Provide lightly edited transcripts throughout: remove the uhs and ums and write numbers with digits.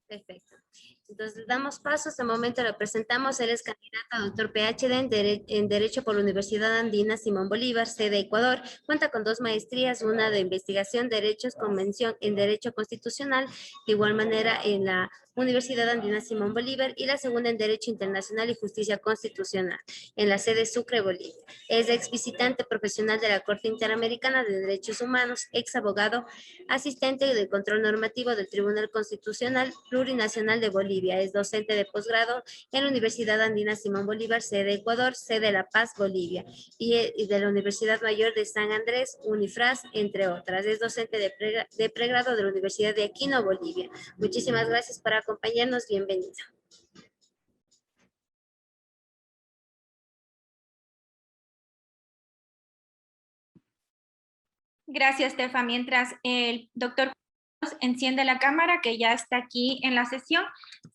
Perfecto. Entonces, damos paso. Hasta el momento lo presentamos. Él es candidato a doctor PhD en Derecho por la Universidad Andina Simón Bolívar, sede Ecuador. Cuenta con 2 maestrías, una de investigación, derechos, convención en Derecho Constitucional, de igual manera en la Universidad Andina Simón Bolívar, y la segunda en Derecho Internacional y Justicia Constitucional, en la sede Sucre, Bolivia. Es ex visitante profesional de la Corte Interamericana de Derechos Humanos, ex abogado, asistente de control normativo del Tribunal Constitucional Plurinacional de Bolivia. Es docente de posgrado en la Universidad Andina Simón Bolívar, sede Ecuador, sede La Paz, Bolivia, y de la Universidad Mayor de San Andrés, Unifras, entre otras. Es docente de pregrado de la Universidad de Aquino, Bolivia. Muchísimas gracias por acompañarnos. Bienvenido. Gracias, Stefa. Mientras el doctor enciende la cámara, que ya está aquí en la sesión,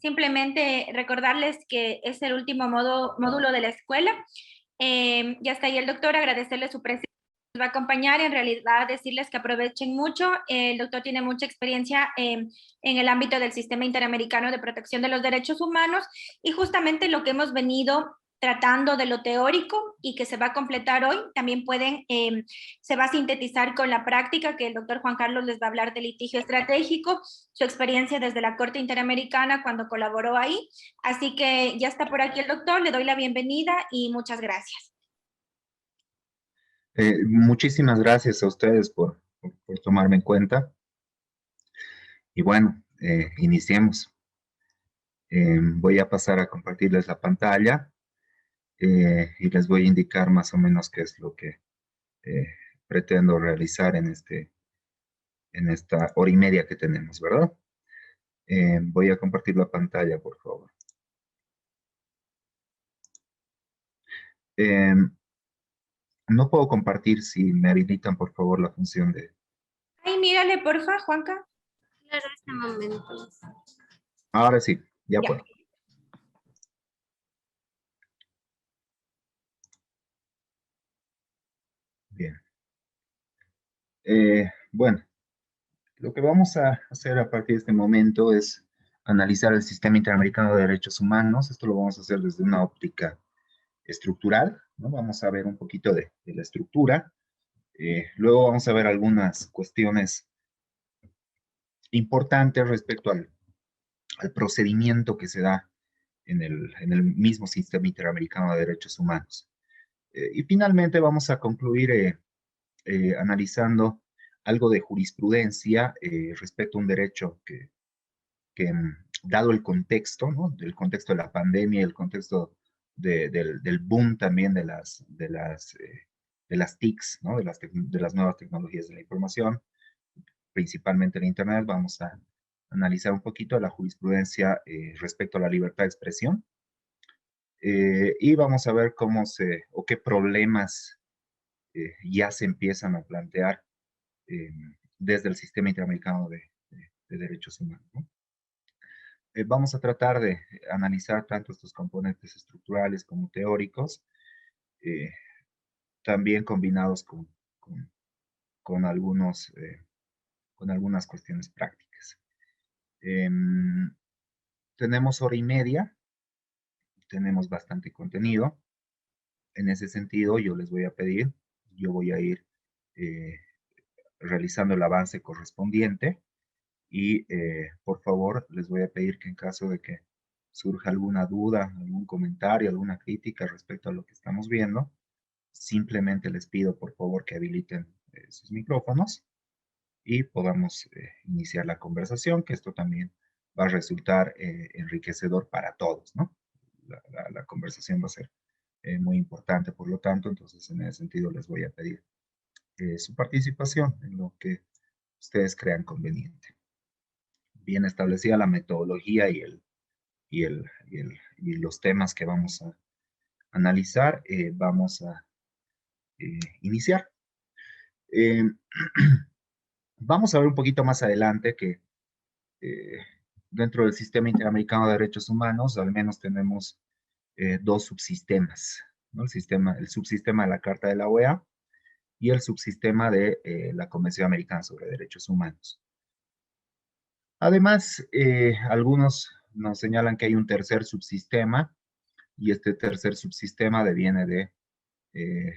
simplemente recordarles que es el último módulo de la escuela. Ya está ahí el doctor, agradecerle su presencia. Nos va a acompañar, en realidad decirles que aprovechen mucho. El doctor tiene mucha experiencia en el ámbito del Sistema Interamericano de Protección de los Derechos Humanos, y justamente lo que hemos venido tratando de lo teórico y que se va a completar hoy, también se va a sintetizar con la práctica, que el doctor Juan Carlos les va a hablar de litigio estratégico, su experiencia desde la Corte Interamericana cuando colaboró ahí. Así que ya está por aquí el doctor, le doy la bienvenida y muchas gracias. Muchísimas gracias a ustedes por tomarme en cuenta. Y bueno, iniciemos. Voy a pasar a compartirles la pantalla y les voy a indicar más o menos qué es lo que eh, pretendo realizar en esta hora y media que tenemos, ¿verdad? Voy a compartir la pantalla, por favor. No puedo compartir si me habilitan, por favor, la función de... Ay, mírale, porfa, Juanca. Claro, este momento. Ahora sí, ya puedo. Bien. Bueno, lo que vamos a hacer a partir de este momento es analizar el Sistema Interamericano de Derechos Humanos. Esto lo vamos a hacer desde una óptica estructural, ¿no? Vamos a ver un poquito de la estructura. Luego vamos a ver algunas cuestiones importantes respecto al procedimiento que se da en el mismo Sistema Interamericano de Derechos Humanos. Y finalmente vamos a concluir analizando algo de jurisprudencia respecto a un derecho que dado el contexto, ¿no? El contexto de la pandemia, el contexto del boom también de las TICs, ¿no? De las nuevas tecnologías de la información, principalmente el Internet, vamos a analizar un poquito la jurisprudencia respecto a la libertad de expresión. Y vamos a ver o qué problemas ya se empiezan a plantear desde el Sistema Interamericano de Derechos Humanos, ¿no? Vamos a tratar de analizar tanto estos componentes estructurales como teóricos, eh, también combinados con con algunas cuestiones prácticas. Tenemos hora y media, tenemos bastante contenido. En ese sentido, yo les voy a pedir, yo voy a ir eh, realizando el avance correspondiente y por favor les voy a pedir que en caso de que surja alguna duda, algún comentario, alguna crítica respecto a lo que estamos viendo, simplemente les pido por favor que habiliten sus micrófonos y podamos iniciar la conversación, que esto también va a resultar enriquecedor para todos, ¿no? La conversación va a ser muy importante, por lo tanto, entonces en ese sentido les voy a pedir su participación en lo que ustedes crean conveniente. Bien establecida la metodología y los temas que vamos a analizar, vamos a iniciar. Vamos a ver un poquito más adelante que dentro del Sistema Interamericano de Derechos Humanos al menos tenemos 2 subsistemas, ¿no? El subsistema de la Carta de la OEA y el subsistema de la Convención Americana sobre Derechos Humanos. Además, algunos nos señalan que hay un tercer subsistema, y este tercer subsistema deviene de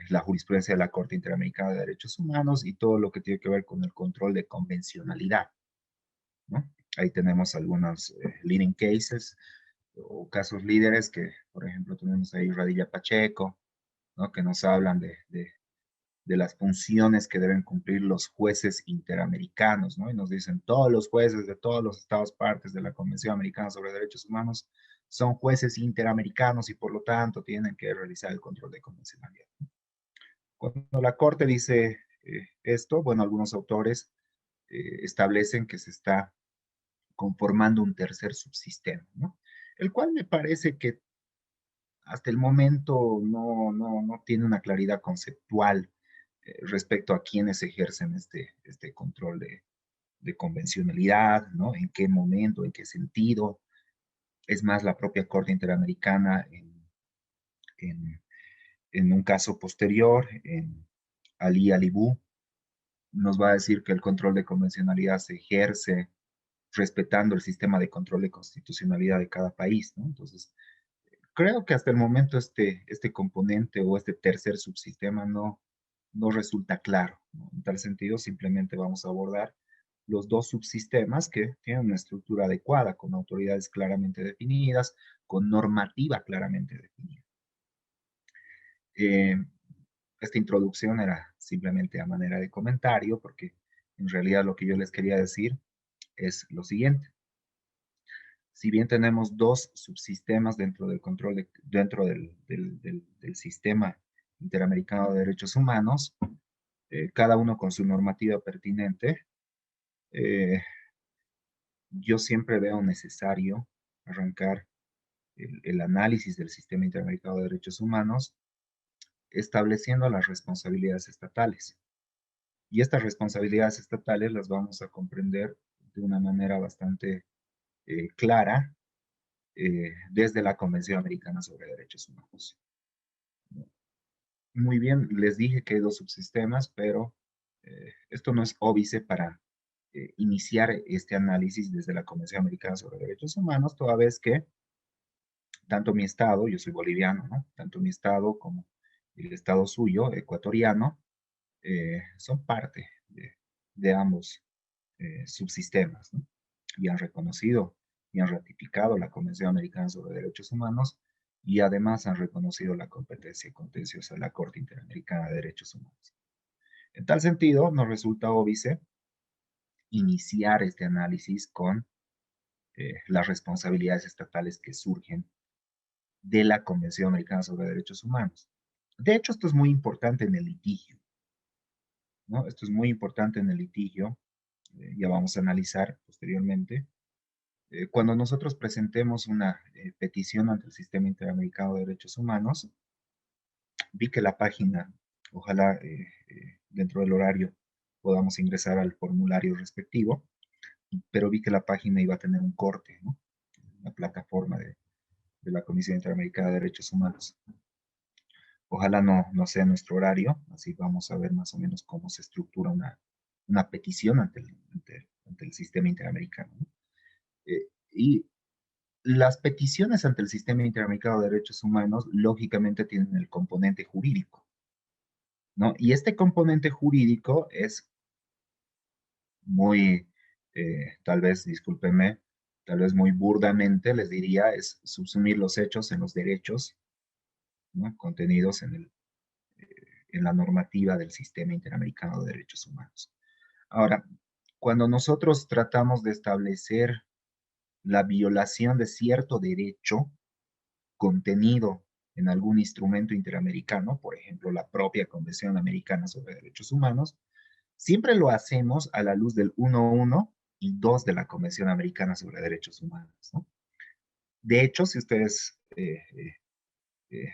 la jurisprudencia de la Corte Interamericana de Derechos Humanos y todo lo que tiene que ver con el control de convencionalidad, ¿no? Ahí tenemos algunos leading cases o casos líderes que, por ejemplo, tenemos ahí Radilla Pacheco, ¿no? Que nos hablan de las funciones que deben cumplir los jueces interamericanos, ¿no? Y nos dicen, todos los jueces de todos los estados partes de la Convención Americana sobre Derechos Humanos son jueces interamericanos y por lo tanto tienen que realizar el control de convencionalidad. Cuando la Corte dice esto, bueno, algunos autores establecen que se está conformando un tercer subsistema, ¿no? El cual me parece que hasta el momento no tiene una claridad conceptual respecto a quienes ejercen este control de convencionalidad, ¿no? En qué momento, en qué sentido. Es más, la propia Corte Interamericana en, en un caso posterior, en Ali Alibú, nos va a decir que el control de convencionalidad se ejerce respetando el sistema de control de constitucionalidad de cada país, ¿no? Entonces, creo que hasta el momento este componente o este tercer subsistema no resulta claro, ¿no? En tal sentido, simplemente vamos a abordar los dos subsistemas que tienen una estructura adecuada, con autoridades claramente definidas, con normativa claramente definida. Eh, Esta introducción era simplemente a manera de comentario, porque en realidad lo que yo les quería decir es lo siguiente. Si bien tenemos dos subsistemas dentro del control, dentro del sistema interamericano de derechos humanos, cada uno con su normativa pertinente, eh, yo siempre veo necesario arrancar el análisis del sistema interamericano de derechos humanos estableciendo las responsabilidades estatales. Y estas responsabilidades estatales las vamos a comprender de una manera bastante clara desde la Convención Americana sobre Derechos Humanos. Muy bien, les dije que hay dos subsistemas, pero esto no es óbice para iniciar este análisis desde la Convención Americana sobre Derechos Humanos, toda vez que tanto mi estado, yo soy boliviano, ¿no? Tanto mi estado como el estado suyo, ecuatoriano, son parte de ambos subsistemas, ¿no? Y han reconocido y han ratificado la Convención Americana sobre Derechos Humanos y además han reconocido la competencia contenciosa de la Corte Interamericana de Derechos Humanos. En tal sentido, nos resulta óbice iniciar este análisis con las responsabilidades estatales que surgen de la Convención Americana sobre Derechos Humanos. De hecho, esto es muy importante en el litigio, ¿no? Esto es muy importante en el litigio, ya vamos a analizar posteriormente. Cuando nosotros presentemos una petición ante el Sistema Interamericano de Derechos Humanos, vi que la página, ojalá dentro del horario podamos ingresar al formulario respectivo, pero vi que la página iba a tener un corte, ¿no? La plataforma de la Comisión Interamericana de Derechos Humanos. Ojalá no sea nuestro horario, así vamos a ver más o menos cómo se estructura una petición ante el sistema interamericano, ¿no? Y las peticiones ante el sistema interamericano de derechos humanos, lógicamente, tienen el componente jurídico, ¿no? Y este componente jurídico es muy, tal vez, discúlpenme, tal vez muy burdamente les diría, es subsumir los hechos en los derechos, ¿no? Contenidos en la normativa del sistema interamericano de derechos humanos. Ahora, cuando nosotros tratamos de establecer la violación de cierto derecho contenido en algún instrumento interamericano, por ejemplo, la propia Convención Americana sobre Derechos Humanos, siempre lo hacemos a la luz del 1.1 y 2 de la Convención Americana sobre Derechos Humanos, ¿no? De hecho, si ustedes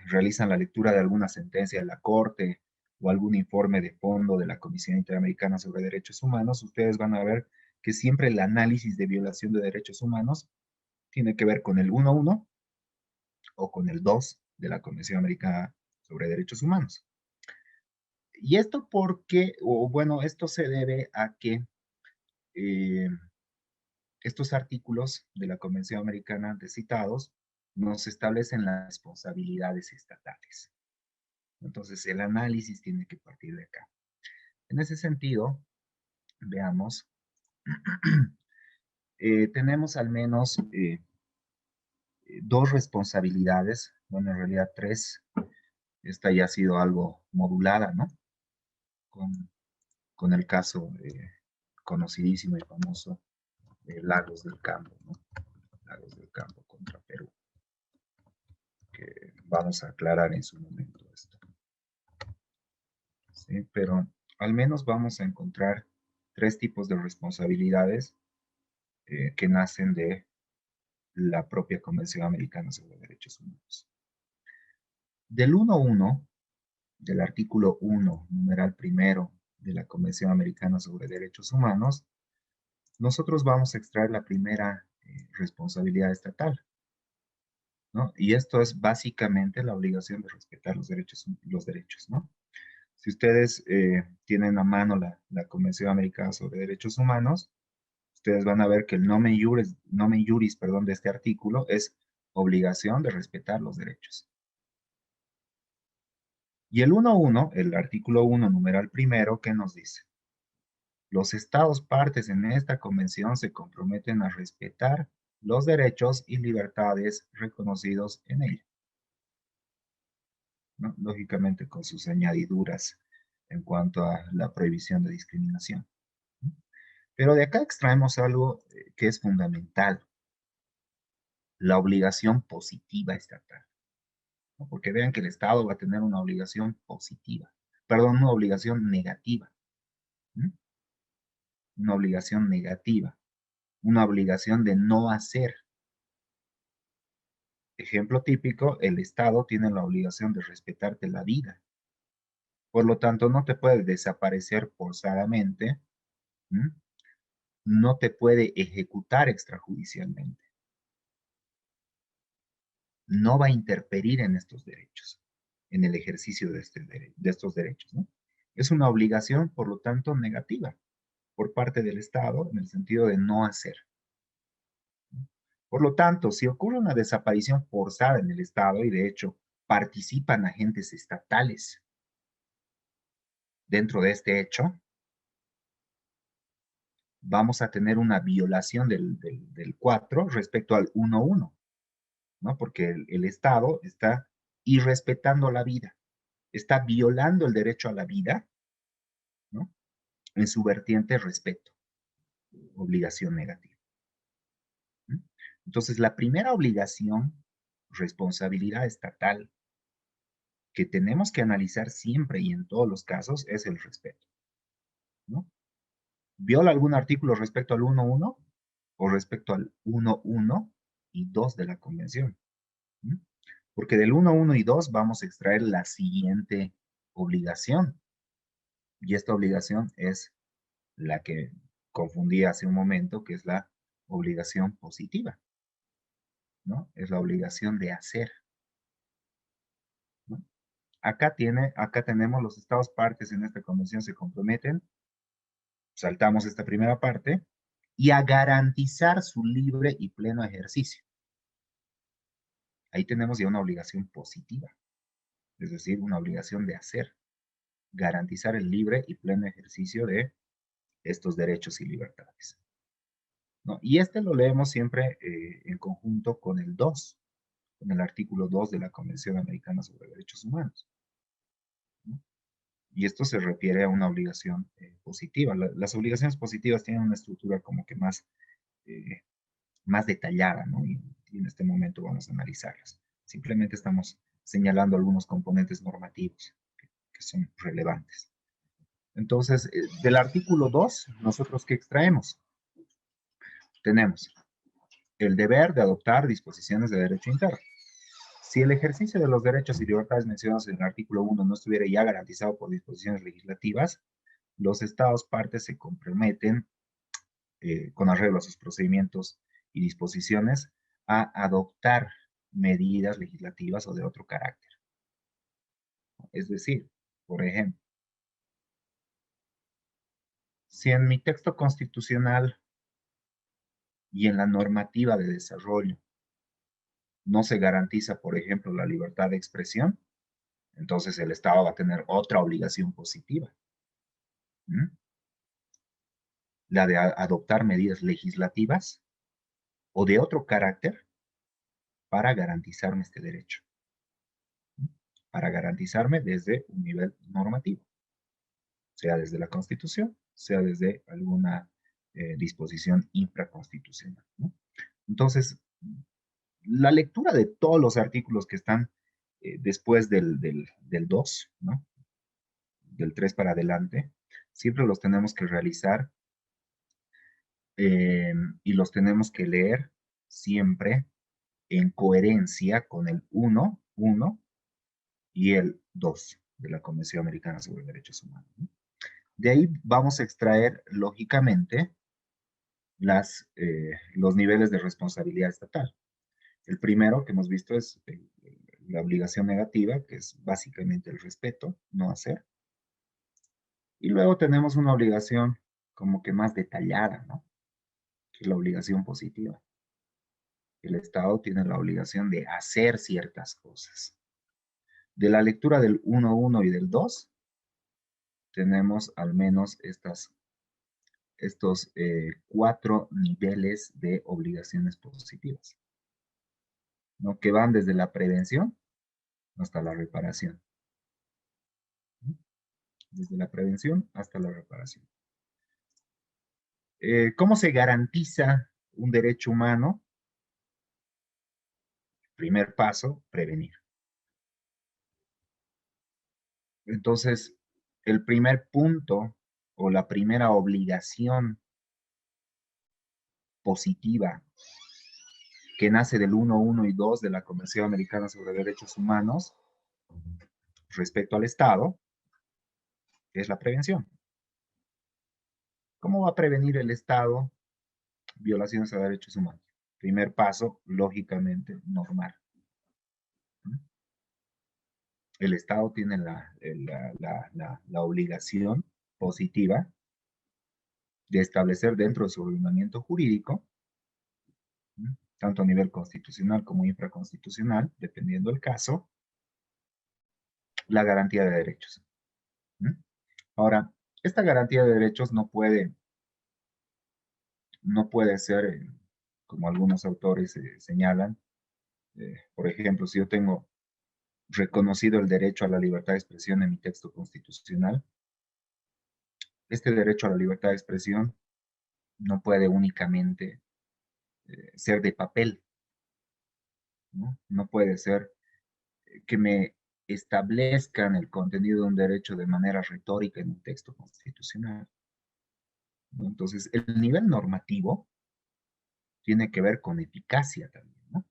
realizan la lectura de alguna sentencia de la Corte o algún informe de fondo de la Comisión Interamericana sobre Derechos Humanos, ustedes van a ver que siempre el análisis de violación de derechos humanos tiene que ver con el 1.1 o con el 2 de la Convención Americana sobre Derechos Humanos. Y esto porque, o bueno, esto se debe a que estos artículos de la Convención Americana antes citados nos establecen las responsabilidades estatales. Entonces, el análisis tiene que partir de acá. En ese sentido, veamos, tenemos al menos dos responsabilidades, bueno, en realidad tres. Esta ya ha sido algo modulada, ¿no? Con el caso conocidísimo y famoso de Lagos del Campo, ¿no? Lagos del Campo contra Perú, que vamos a aclarar en su momento esto. ¿Sí? Pero al menos vamos a encontrar tres tipos de responsabilidades que nacen de la propia Convención Americana sobre Derechos Humanos. Del 1.1, del artículo 1, numeral primero de la Convención Americana sobre Derechos Humanos, nosotros vamos a extraer la primera responsabilidad estatal, ¿no? Y esto es básicamente la obligación de respetar los derechos, ¿no? Si ustedes tienen a mano la Convención Americana sobre Derechos Humanos, ustedes van a ver que el nomen juris, de este artículo es obligación de respetar los derechos. Y el 1.1, el artículo 1, numeral primero, ¿qué nos dice? Los estados partes en esta convención se comprometen a respetar los derechos y libertades reconocidos en ella, ¿no? Lógicamente con sus añadiduras en cuanto a la prohibición de discriminación. Pero de acá extraemos algo que es fundamental, la obligación positiva estatal, ¿no? Porque vean que el Estado va a tener una obligación positiva, perdón, una obligación negativa, ¿no? Una obligación negativa, una obligación de no hacer. Ejemplo típico, el Estado tiene la obligación de respetarte la vida. Por lo tanto, no te puede desaparecer forzadamente, ¿m? No te puede ejecutar extrajudicialmente. No va a interferir en estos derechos, en el ejercicio de estos derechos, ¿no? Es una obligación, por lo tanto, negativa por parte del Estado en el sentido de no hacer. Por lo tanto, si ocurre una desaparición forzada en el Estado, y de hecho participan agentes estatales dentro de este hecho, vamos a tener una violación del 4 respecto al 1.1, ¿no? Porque el Estado está irrespetando la vida, está violando el derecho a la vida, ¿no? En su vertiente respeto, obligación negativa. ¿Mm? Entonces, la primera obligación, responsabilidad estatal, que tenemos que analizar siempre y en todos los casos es el respeto, ¿no? ¿Viola algún artículo respecto al 1.1 o respecto al 1.1 y 2 de la Convención? ¿Mm? Porque del 1.1 y 2 vamos a extraer la siguiente obligación. Y esta obligación es la que confundí hace un momento, que es la obligación positiva, ¿no? Es la obligación de hacer, ¿no? Acá tenemos los estados partes en esta convención se comprometen, saltamos esta primera parte, y a garantizar su libre y pleno ejercicio. Ahí tenemos ya una obligación positiva, es decir, una obligación de hacer, garantizar el libre y pleno ejercicio de estos derechos y libertades, ¿no? Y este lo leemos siempre en conjunto con el 2, con el artículo 2 de la Convención Americana sobre Derechos Humanos, ¿no? Y esto se refiere a una obligación positiva. Las obligaciones positivas tienen una estructura como que más detallada, ¿no? Y en este momento vamos a analizarlas. Simplemente estamos señalando algunos componentes normativos que son relevantes. Entonces, del artículo 2, ¿nosotros qué extraemos? Tenemos el deber de adoptar disposiciones de derecho interno. Si el ejercicio de los derechos y libertades mencionados en el artículo 1 no estuviera ya garantizado por disposiciones legislativas, los estados partes se comprometen, con arreglo a sus procedimientos y disposiciones, a adoptar medidas legislativas o de otro carácter. Es decir, por ejemplo, si en mi texto constitucional y en la normativa de desarrollo no se garantiza, por ejemplo, la libertad de expresión, entonces el Estado va a tener otra obligación positiva. ¿Mm? La de adoptar medidas legislativas o de otro carácter para garantizarme este derecho. ¿Mm? Para garantizarme desde un nivel normativo, sea desde la Constitución, sea desde alguna disposición infraconstitucional, ¿no? Entonces, la lectura de todos los artículos que están después del 2, ¿no? Del 3 para adelante, siempre los tenemos que realizar y los tenemos que leer siempre en coherencia con el 1 y el 2 de la Convención Americana sobre Derechos Humanos, ¿no? De ahí vamos a extraer, lógicamente, los niveles de responsabilidad estatal. El primero que hemos visto es la obligación negativa, que es básicamente el respeto, no hacer. Y luego tenemos una obligación como que más detallada, ¿no? Que es la obligación positiva. El Estado tiene la obligación de hacer ciertas cosas. De la lectura del 1.1 y del 2, tenemos al menos estos 4 niveles de obligaciones positivas, ¿no? Que van desde la prevención hasta la reparación, ¿no? Desde la prevención hasta la reparación. ¿Cómo se garantiza un derecho humano? Primer paso, prevenir. Entonces, el primer punto o la primera obligación positiva que nace del 1.1 y 2 de la Convención Americana sobre Derechos Humanos respecto al Estado es la prevención. ¿Cómo va a prevenir el Estado violaciones a derechos humanos? Primer paso, lógicamente, normal. El Estado tiene la obligación positiva de establecer dentro de su ordenamiento jurídico, tanto a nivel constitucional como infraconstitucional, dependiendo del caso, la garantía de derechos. Ahora, esta garantía de derechos no puede ser, como algunos autores señalan, por ejemplo, si yo tengo reconocido el derecho a la libertad de expresión en mi texto constitucional, este derecho a la libertad de expresión no puede únicamente ser de papel, ¿no? No puede ser que me establezcan el contenido de un derecho de manera retórica en un texto constitucional, ¿no? Entonces, el nivel normativo tiene que ver con eficacia también, ¿no?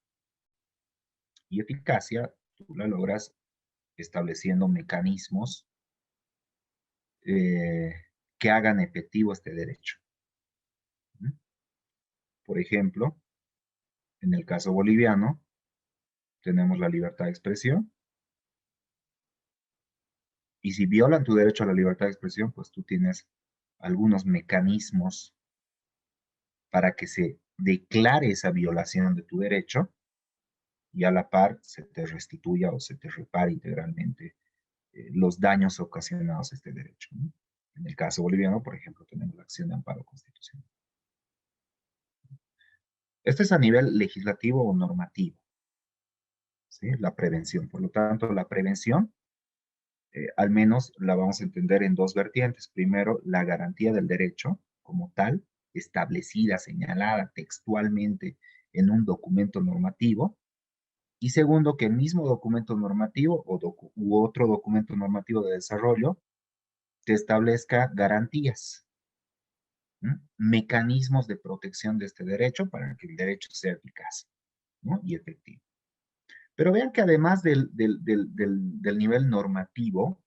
Y eficacia tú la logras estableciendo mecanismos eh, que hagan efectivo este derecho, ¿no? Por ejemplo, en el caso boliviano, tenemos la libertad de expresión, y si violan tu derecho a la libertad de expresión, pues tú tienes algunos mecanismos para que se declare esa violación de tu derecho y a la par se te restituya o se te repare integralmente los daños ocasionados a este derecho, ¿no? En el caso boliviano, por ejemplo, tenemos la acción de amparo constitucional. Esto es a nivel legislativo o normativo, ¿sí? La prevención. Por lo tanto, la prevención, al menos la vamos a entender en dos vertientes. Primero, la garantía del derecho como tal, establecida, señalada textualmente en un documento normativo. Y segundo, que el mismo documento normativo u otro documento normativo de desarrollo te establezca garantías, ¿no? Mecanismos de protección de este derecho para que el derecho sea eficaz, ¿no? Y efectivo. Pero vean que además del nivel normativo,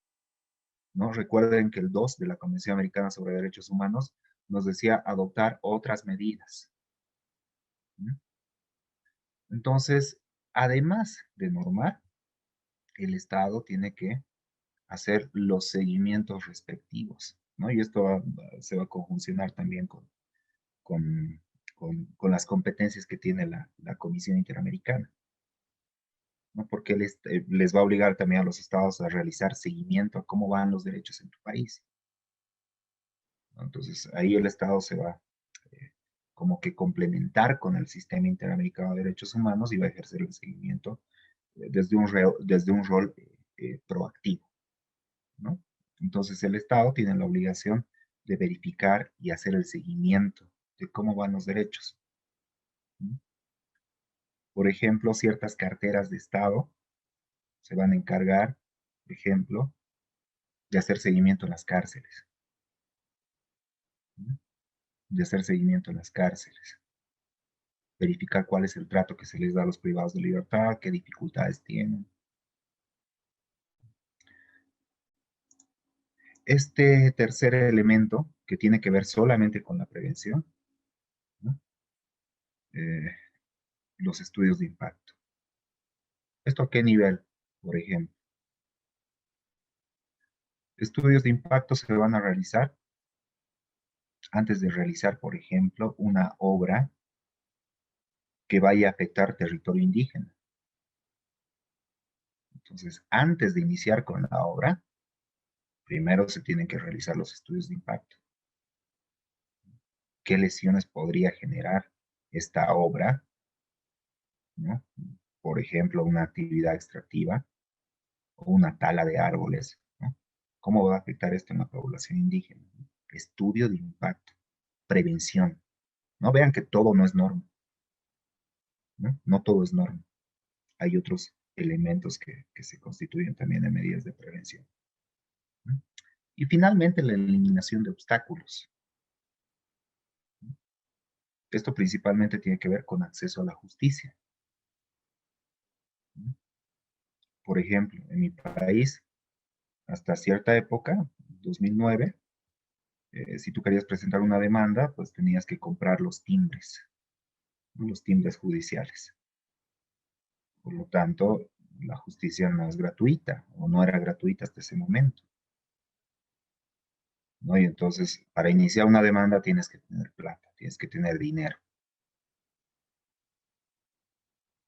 ¿no? Recuerden que el 2 de la Convención Americana sobre Derechos Humanos nos decía adoptar otras medidas, ¿no? Entonces, además de normar, el Estado tiene que hacer los seguimientos respectivos, ¿no? Y esto se va a conjuncionar también con con las competencias que tiene la Comisión Interamericana, ¿no? Porque les va a obligar también a los estados a realizar seguimiento a cómo van los derechos en tu país, ¿no? Entonces, ahí el estado se va como que complementar con el sistema interamericano de derechos humanos y va a ejercer el seguimiento desde un rol proactivo, ¿no? Entonces, el estado tiene la obligación de verificar y hacer el seguimiento de cómo van los derechos, ¿no? Por ejemplo, ciertas carteras de estado se van a encargar, por ejemplo, de hacer seguimiento en las cárceles, ¿no? De hacer seguimiento en las cárceles, verificar cuál es el trato que se les da a los privados de libertad, qué dificultades tienen. Este tercer elemento, que tiene que ver solamente con la prevención, ¿no? Eh, los estudios de impacto. ¿Esto a qué nivel, por ejemplo? Estudios de impacto se van a realizar antes de realizar, por ejemplo, una obra que vaya a afectar territorio indígena. Entonces, antes de iniciar con la obra, primero se tienen que realizar los estudios de impacto. ¿Qué lesiones podría generar esta obra, ¿no? Por ejemplo, una actividad extractiva o una tala de árboles, ¿no? ¿Cómo va a afectar esto en la población indígena? Estudio de impacto, prevención. No vean que todo no es norma, ¿no? No todo es norma. Hay otros elementos que se constituyen también en medidas de prevención, ¿no? Y finalmente la eliminación de obstáculos. Esto principalmente tiene que ver con acceso a la justicia. Por ejemplo, en mi país, hasta cierta época, 2009, si tú querías presentar una demanda, pues tenías que comprar los timbres, ¿no? Los timbres judiciales. Por lo tanto, la justicia no es gratuita o no era gratuita hasta ese momento, ¿no? Y entonces, para iniciar una demanda tienes que tener plata, tienes que tener dinero.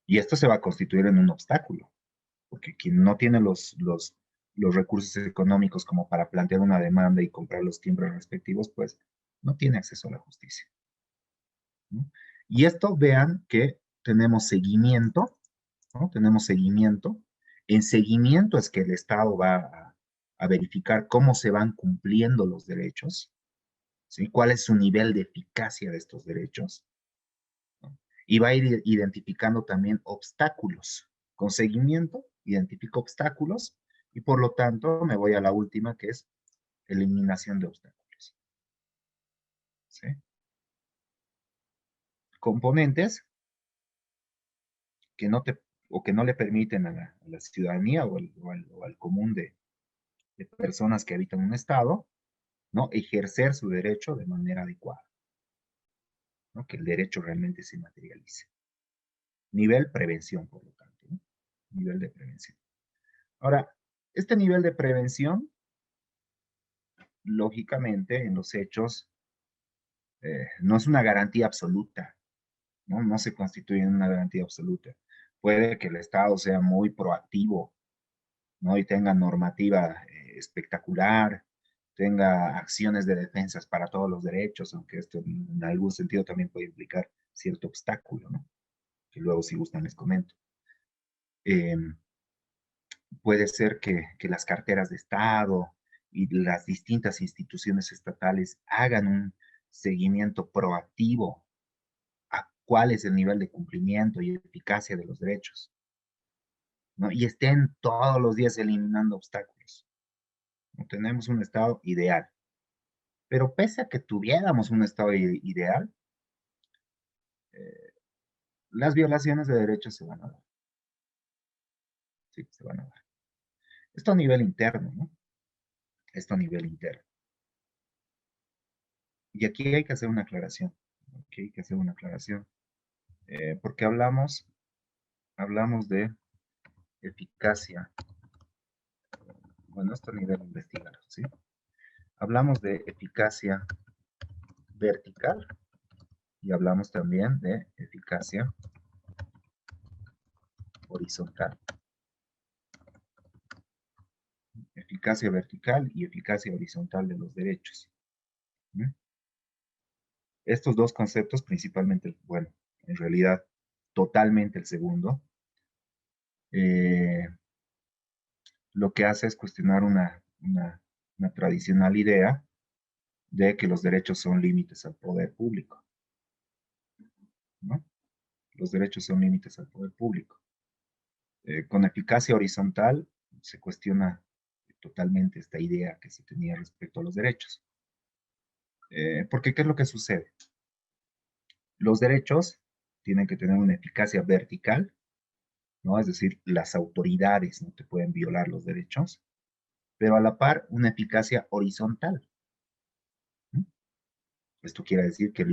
Y esto se va a constituir en un obstáculo, porque quien no tiene los recursos económicos como para plantear una demanda y comprar los timbres respectivos, pues no tiene acceso a la justicia, ¿no? Y esto vean que tenemos seguimiento, ¿no? Tenemos seguimiento. En seguimiento es que el Estado va a verificar cómo se van cumpliendo los derechos, ¿sí? ¿Cuál es su nivel de eficacia de estos derechos? ¿No? Y va a ir identificando también obstáculos. Con seguimiento, identifico obstáculos y por lo tanto me voy a la última, que es eliminación de obstáculos, ¿sí? Componentes que no te o que no le permiten a la ciudadanía o al común de personas que habitan un estado, ¿no? Ejercer su derecho de manera adecuada, ¿no? Que el derecho realmente se materialice. Nivel prevención, por lo tanto, ¿no? Nivel de prevención. Ahora, este nivel de prevención, lógicamente, en los hechos, no es una garantía absoluta, ¿no? No se constituye en una garantía absoluta. Puede que el Estado sea muy proactivo, ¿no? Y tenga normativa espectacular, tenga acciones de defensas para todos los derechos, aunque esto en algún sentido también puede implicar cierto obstáculo, ¿no? Que luego si gustan les comento. Eh, Puede ser que las carteras de Estado y las distintas instituciones estatales hagan un seguimiento proactivo a cuál es el nivel de cumplimiento y eficacia de los derechos, ¿no? Y estén todos los días eliminando obstáculos. No tenemos un estado ideal, pero pese a que tuviéramos un estado ideal, eh, las violaciones de derechos se van a dar. Sí, se van a dar. Esto a nivel interno, ¿no? Esto a nivel interno. Y aquí hay que hacer una aclaración. Aquí hay que hacer una aclaración. Porque hablamos de eficacia. Bueno, esto a nivel investigador, ¿sí? Hablamos de eficacia vertical Y hablamos también de eficacia horizontal. Eficacia vertical y eficacia horizontal de los derechos. ¿Mm? Estos dos conceptos, principalmente, bueno, en realidad, totalmente el segundo, lo que hace es cuestionar una tradicional idea de que los derechos son límites al poder público, ¿no? Los derechos son límites al poder público. Con eficacia horizontal se cuestiona totalmente esta idea que se tenía respecto a los derechos. Porque, ¿qué es lo que sucede? Los derechos tienen que tener una eficacia vertical, ¿no? Es decir, las autoridades no te pueden violar los derechos, pero a la par una eficacia horizontal. ¿No? Esto quiere decir que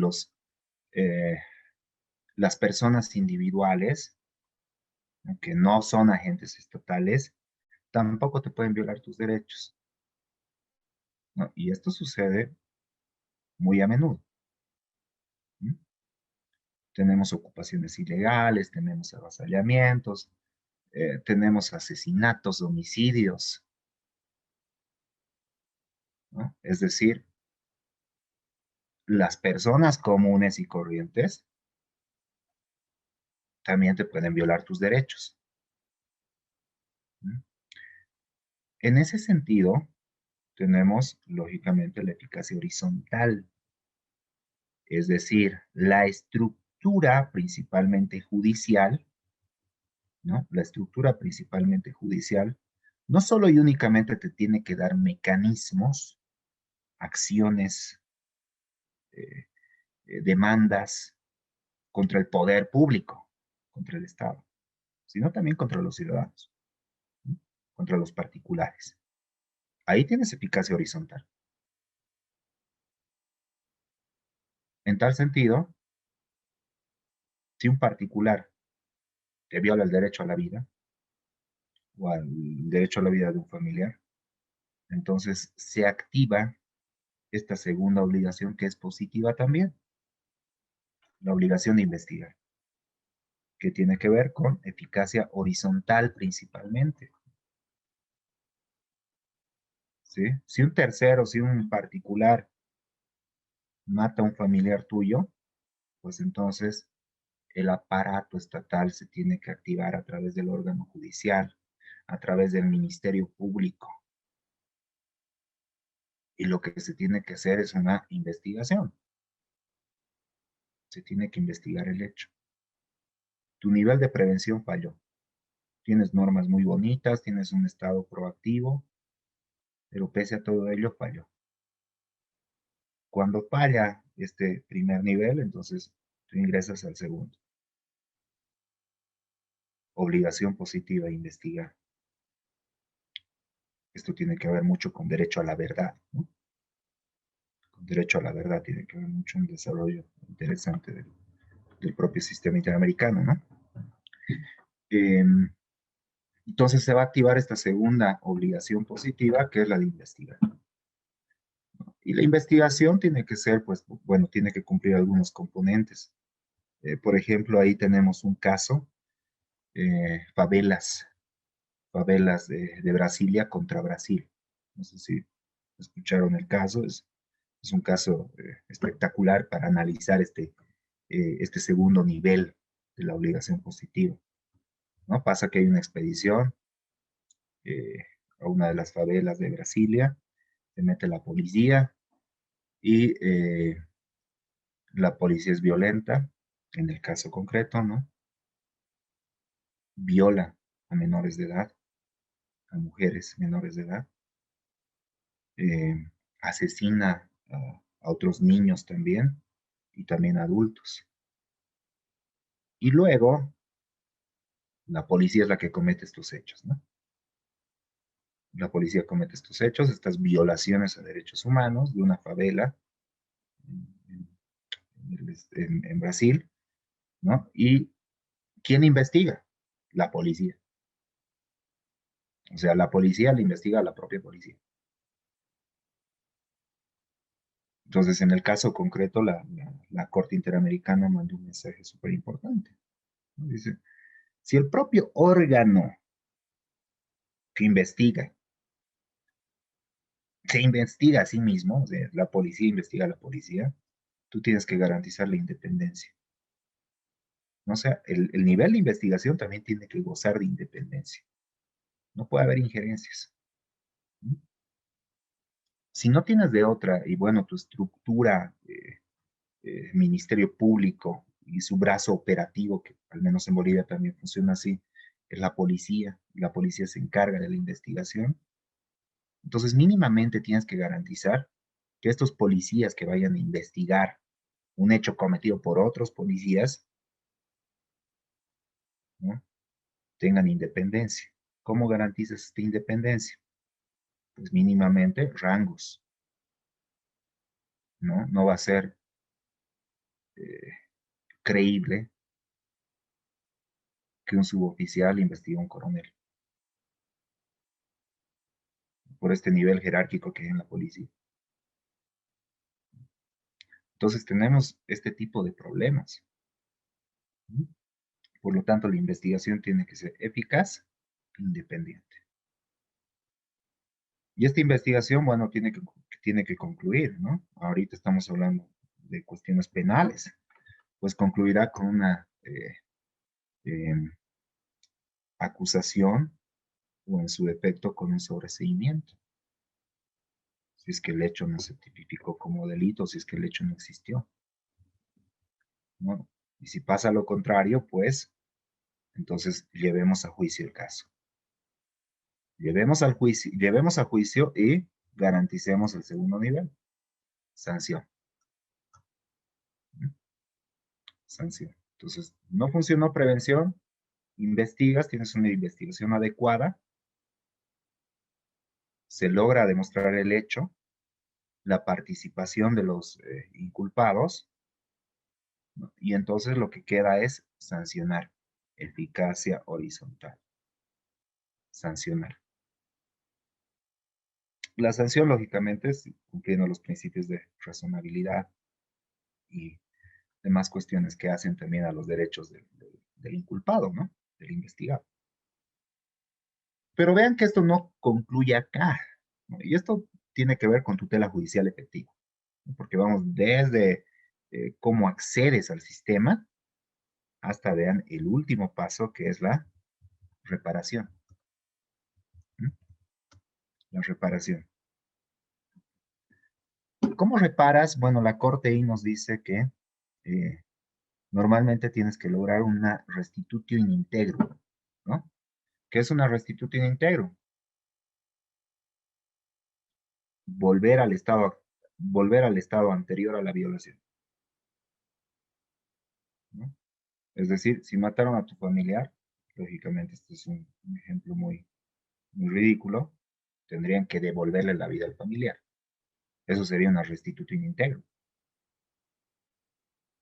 las personas individuales, ¿no?, que no son agentes estatales, tampoco te pueden violar tus derechos, ¿no? Y esto sucede muy a menudo. ¿No? Tenemos ocupaciones ilegales, tenemos avasallamientos, tenemos asesinatos, homicidios, ¿no? Es decir, las personas comunes y corrientes también te pueden violar tus derechos. ¿No? En ese sentido, tenemos lógicamente la eficacia horizontal, es decir, la estructura principalmente judicial, ¿no? La estructura principalmente judicial no solo y únicamente te tiene que dar mecanismos, acciones, eh, demandas contra el poder público, contra el Estado, sino también contra los ciudadanos, ¿no? Contra los particulares. Ahí tienes eficacia horizontal. En tal sentido, si un particular te viola el derecho a la vida o al derecho a la vida de un familiar, entonces se activa esta segunda obligación que es positiva también, la obligación de investigar, que tiene que ver con eficacia horizontal principalmente. ¿Sí? Si un tercero, si un particular mata a un familiar tuyo, pues entonces el aparato estatal se tiene que activar a través del órgano judicial, a través del Ministerio Público. Y lo que se tiene que hacer es una investigación. Se tiene que investigar el hecho. Tu nivel de prevención falló. Tienes normas muy bonitas, tienes un estado proactivo, pero pese a todo ello falló. Cuando falla este primer nivel, entonces tú ingresas al segundo. Obligación positiva de investigar. Esto tiene que ver mucho con derecho a la verdad, ¿no? Con derecho a la verdad tiene que ver mucho un desarrollo interesante del propio sistema interamericano, ¿no? Entonces se va a activar esta segunda obligación positiva, que es la de investigar. Y la investigación tiene que ser, pues, bueno, tiene que cumplir algunos componentes. Por ejemplo, ahí tenemos un caso, favelas de Brasilia contra Brasil. No sé si escucharon el caso, es un caso espectacular para analizar este segundo nivel de la obligación positiva, ¿no? Pasa que hay una expedición a una de las favelas de Brasilia, se mete la policía y la policía es violenta, en el caso concreto, ¿no? Viola a menores de edad, a mujeres menores de edad, eh, asesina a otros niños también y también adultos. Y luego la policía es la que comete estos hechos, ¿no? La policía comete estos hechos, estas violaciones a derechos humanos de una favela en, en Brasil, ¿no? ¿Y quién investiga? La policía. O sea, la policía le investiga a la propia policía. Entonces, en el caso concreto, la Corte Interamericana mandó un mensaje súper importante, ¿no? Dice, si el propio órgano que investiga se investiga a sí mismo, o sea, la policía investiga a la policía, tú tienes que garantizar la independencia. ¿No? O sea, el nivel de investigación también tiene que gozar de independencia. No puede haber injerencias. ¿No? Si no tienes de otra, y bueno, tu estructura, Ministerio Público y su brazo operativo, que al menos en Bolivia también funciona así, es la policía se encarga de la investigación, entonces mínimamente tienes que garantizar que estos policías que vayan a investigar un hecho cometido por otros policías, ¿no? Tengan independencia. ¿Cómo garantizas esta independencia? Pues mínimamente rangos, ¿no? No va a ser eh, creíble que un suboficial investigue a un coronel por este nivel jerárquico que hay en la policía. Entonces tenemos este tipo de problemas, ¿no? Por lo tanto, la investigación tiene que ser eficaz e independiente. Y esta investigación, bueno, tiene que concluir, ¿no? Ahorita estamos hablando de cuestiones penales, pues concluirá con una em, acusación o en su defecto con un sobreseimiento, si es que el hecho no se tipificó como delito, si es que el hecho no existió, ¿no? Y si pasa lo contrario, pues entonces llevemos a juicio el caso. Llevemos a juicio y garanticemos el segundo nivel, sanción. ¿No? Sanción. Entonces, no funcionó prevención, investigas, tienes una investigación adecuada, se logra demostrar el hecho, la participación de los inculpados, ¿no? Y entonces lo que queda es sancionar, eficacia horizontal, sancionar. La sanción, lógicamente, es cumpliendo los principios de razonabilidad y demás cuestiones que hacen también a los derechos del inculpado, ¿no? Del investigado. Pero vean que esto no concluye acá, ¿no? Y esto tiene que ver con tutela judicial efectiva, ¿no? Porque vamos desde cómo accedes al sistema hasta, vean, el último paso que es la reparación, ¿no? La reparación. ¿Cómo reparas? Bueno, la Corte ahí nos dice que eh, normalmente tienes que lograr una restitutio in integro, ¿no? ¿Qué es una restitutio in integro? Volver volver al estado anterior a la violación, ¿no? Es decir, si mataron a tu familiar, lógicamente este es un ejemplo muy ridículo, tendrían que devolverle la vida al familiar. Eso sería una restitución in integro,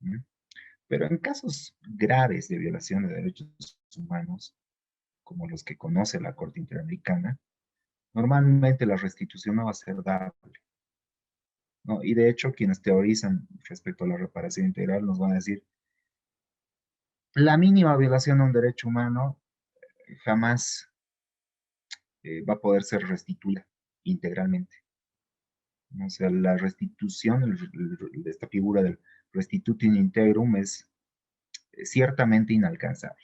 ¿no? Pero en casos graves de violación de derechos humanos, como los que conoce la Corte Interamericana, normalmente la restitución no va a ser dable, ¿no? Y de hecho, quienes teorizan respecto a la reparación integral nos van a decir, la mínima violación a un derecho humano jamás va a poder ser restituida integralmente, ¿no? O sea, la restitución de esta figura del restitutum integrum es ciertamente inalcanzable,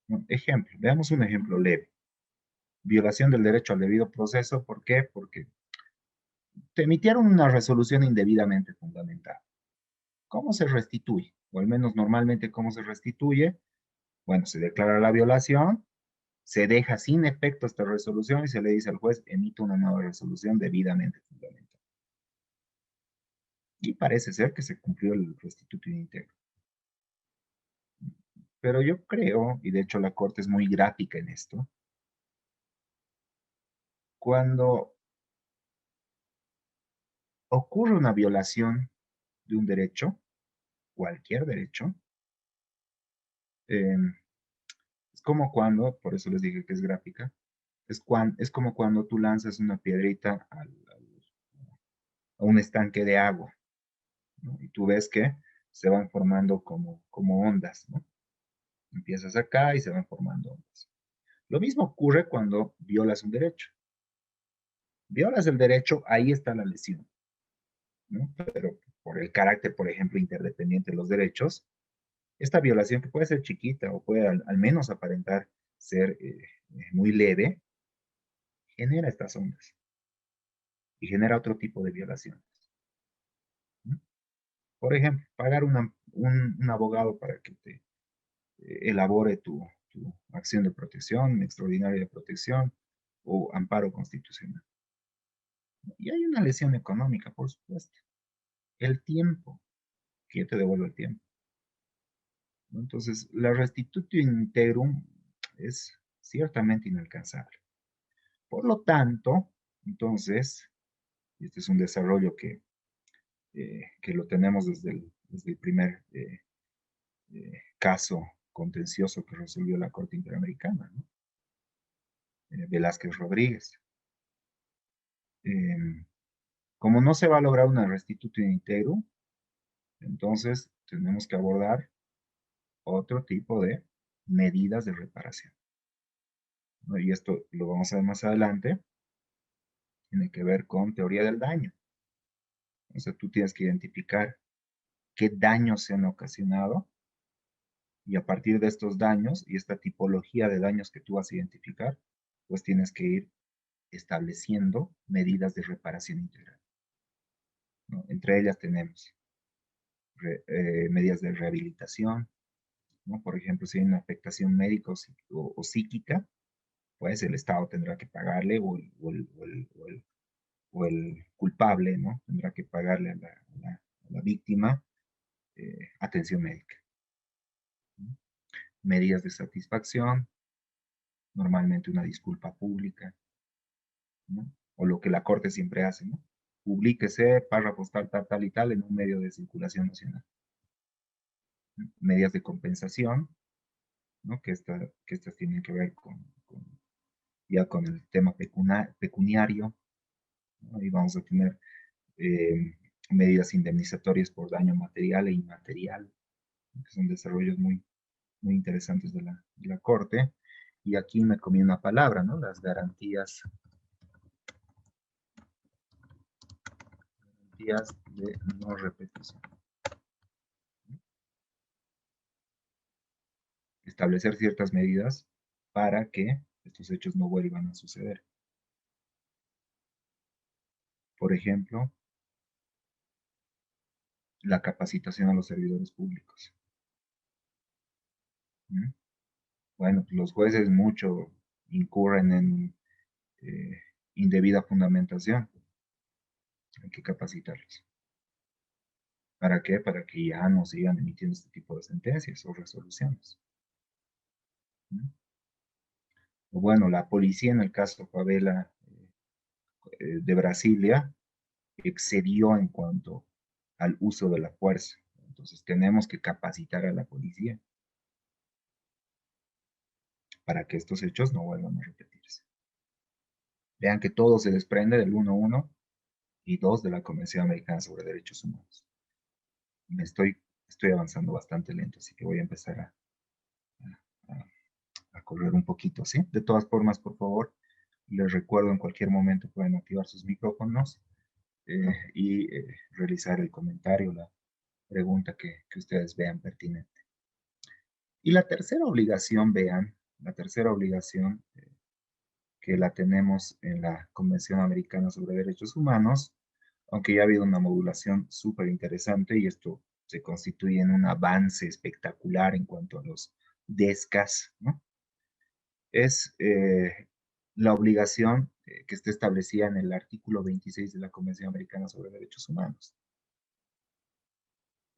¿no? Ejemplo, veamos un ejemplo leve. Violación del derecho al debido proceso, ¿por qué? Porque te emitieron una resolución indebidamente fundamentada. ¿Cómo se restituye? O al menos normalmente, ¿cómo se restituye? Bueno, se declara la violación, se deja sin efecto esta resolución y se le dice al juez, emite una nueva resolución debidamente fundamentada. Y parece ser que se cumplió el restituto íntegro. Pero yo creo, y de hecho la Corte es muy gráfica en esto, cuando ocurre una violación de un derecho, cualquier derecho, eh, es como cuando, por eso les dije que es gráfica, es como cuando tú lanzas una piedrita a un estanque de agua, ¿no? Y tú ves que se van formando como ondas, ¿no? Empiezas acá y se van formando ondas. Lo mismo ocurre cuando violas un derecho. Violas el derecho, ahí está la lesión, ¿no? Pero por el carácter, por ejemplo, interdependiente de los derechos, esta violación que puede ser chiquita o puede al menos aparentar ser muy leve, genera estas ondas y genera otro tipo de violaciones, ¿no? Por ejemplo, pagar un abogado para que te elabore tu acción de protección, extraordinaria de protección o amparo constitucional. Y hay una lesión económica, por supuesto. El tiempo. ¿Quién te devuelve el tiempo? ¿No? Entonces, la restitutio in integrum es ciertamente inalcanzable. Por lo tanto, entonces, este es un desarrollo que lo tenemos desde el primer caso contencioso que resolvió la Corte Interamericana, ¿no? Velázquez Rodríguez. Como no se va a lograr una restitutio in integrum, entonces tenemos que abordar otro tipo de medidas de reparación, ¿no? Y esto lo vamos a ver más adelante, tiene que ver con teoría del daño. O sea, tú tienes que identificar qué daños se han ocasionado y a partir de estos daños y esta tipología de daños que tú vas a identificar, pues tienes que ir estableciendo medidas de reparación integral, ¿no? Entre ellas tenemos medidas de rehabilitación, ¿no? Por ejemplo, si hay una afectación médica o psíquica, pues el Estado tendrá que pagarle o el culpable, ¿no? Tendrá que pagarle a la víctima atención médica, ¿no? Medidas de satisfacción, normalmente una disculpa pública, ¿no? O lo que la Corte siempre hace, ¿no? Publíquese párrafos tal, tal, tal y tal en un medio de circulación nacional. ¿No? Medidas de compensación, ¿no? Que estas tienen que ver ya con el tema pecuniario, ¿no? Y vamos a tener eh, medidas indemnizatorias por daño material e inmaterial, ¿no? Que son desarrollos muy interesantes de la Corte. Y aquí me comí una palabra, ¿no? Las garantías de no repetición. Establecer ciertas medidas para que estos hechos no vuelvan a suceder. Por ejemplo, la capacitación a los servidores públicos. ¿Mm? Bueno, los jueces mucho incurren en indebida fundamentación. Hay que capacitarlos. ¿Para qué? Para que ya no sigan emitiendo este tipo de sentencias o resoluciones. ¿Mm? O bueno, la policía en el caso Favela de Brasilia excedió en cuanto al uso de la fuerza. Entonces tenemos que capacitar a la policía para que estos hechos no vuelvan a repetirse. Vean que todo se desprende del 1.1 y 2 de la Convención Americana sobre Derechos Humanos. Estoy avanzando bastante lento, así que voy a empezar a correr un poquito, ¿sí? De todas formas, por favor, les recuerdo en cualquier momento pueden activar sus micrófonos y realizar el comentario, la pregunta que ustedes vean pertinente. Y la tercera obligación, vean, la tercera obligación que la tenemos en la Convención Americana sobre Derechos Humanos, aunque ya ha habido una modulación súper interesante y esto se constituye en un avance espectacular en cuanto a los DESCAS, ¿no? Es la obligación que está establecida en el artículo 26 de la Convención Americana sobre Derechos Humanos,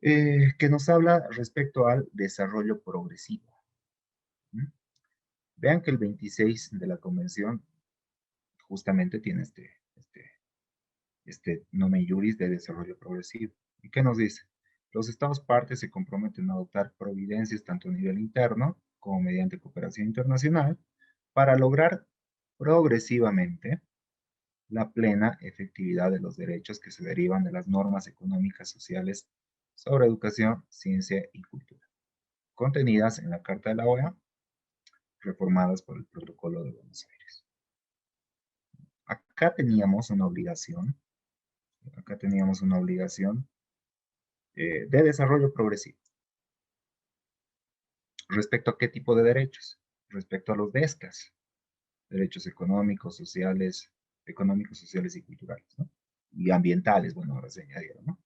que nos habla respecto al desarrollo progresivo. ¿Mm? Vean que el 26 de la Convención justamente tiene este nomen juris de desarrollo progresivo. ¿Y qué nos dice? Los Estados partes se comprometen a adoptar providencias tanto a nivel interno como mediante cooperación internacional para lograr progresivamente la plena efectividad de los derechos que se derivan de las normas económicas sociales sobre educación, ciencia y cultura, contenidas en la Carta de la OEA, reformadas por el Protocolo de Buenos Aires. Acá teníamos una obligación de desarrollo progresivo. ¿Respecto a qué tipo de derechos? Respecto a los DESCAS, derechos económicos, sociales y culturales, ¿no? Y ambientales, bueno, ahora se añadieron, ¿no?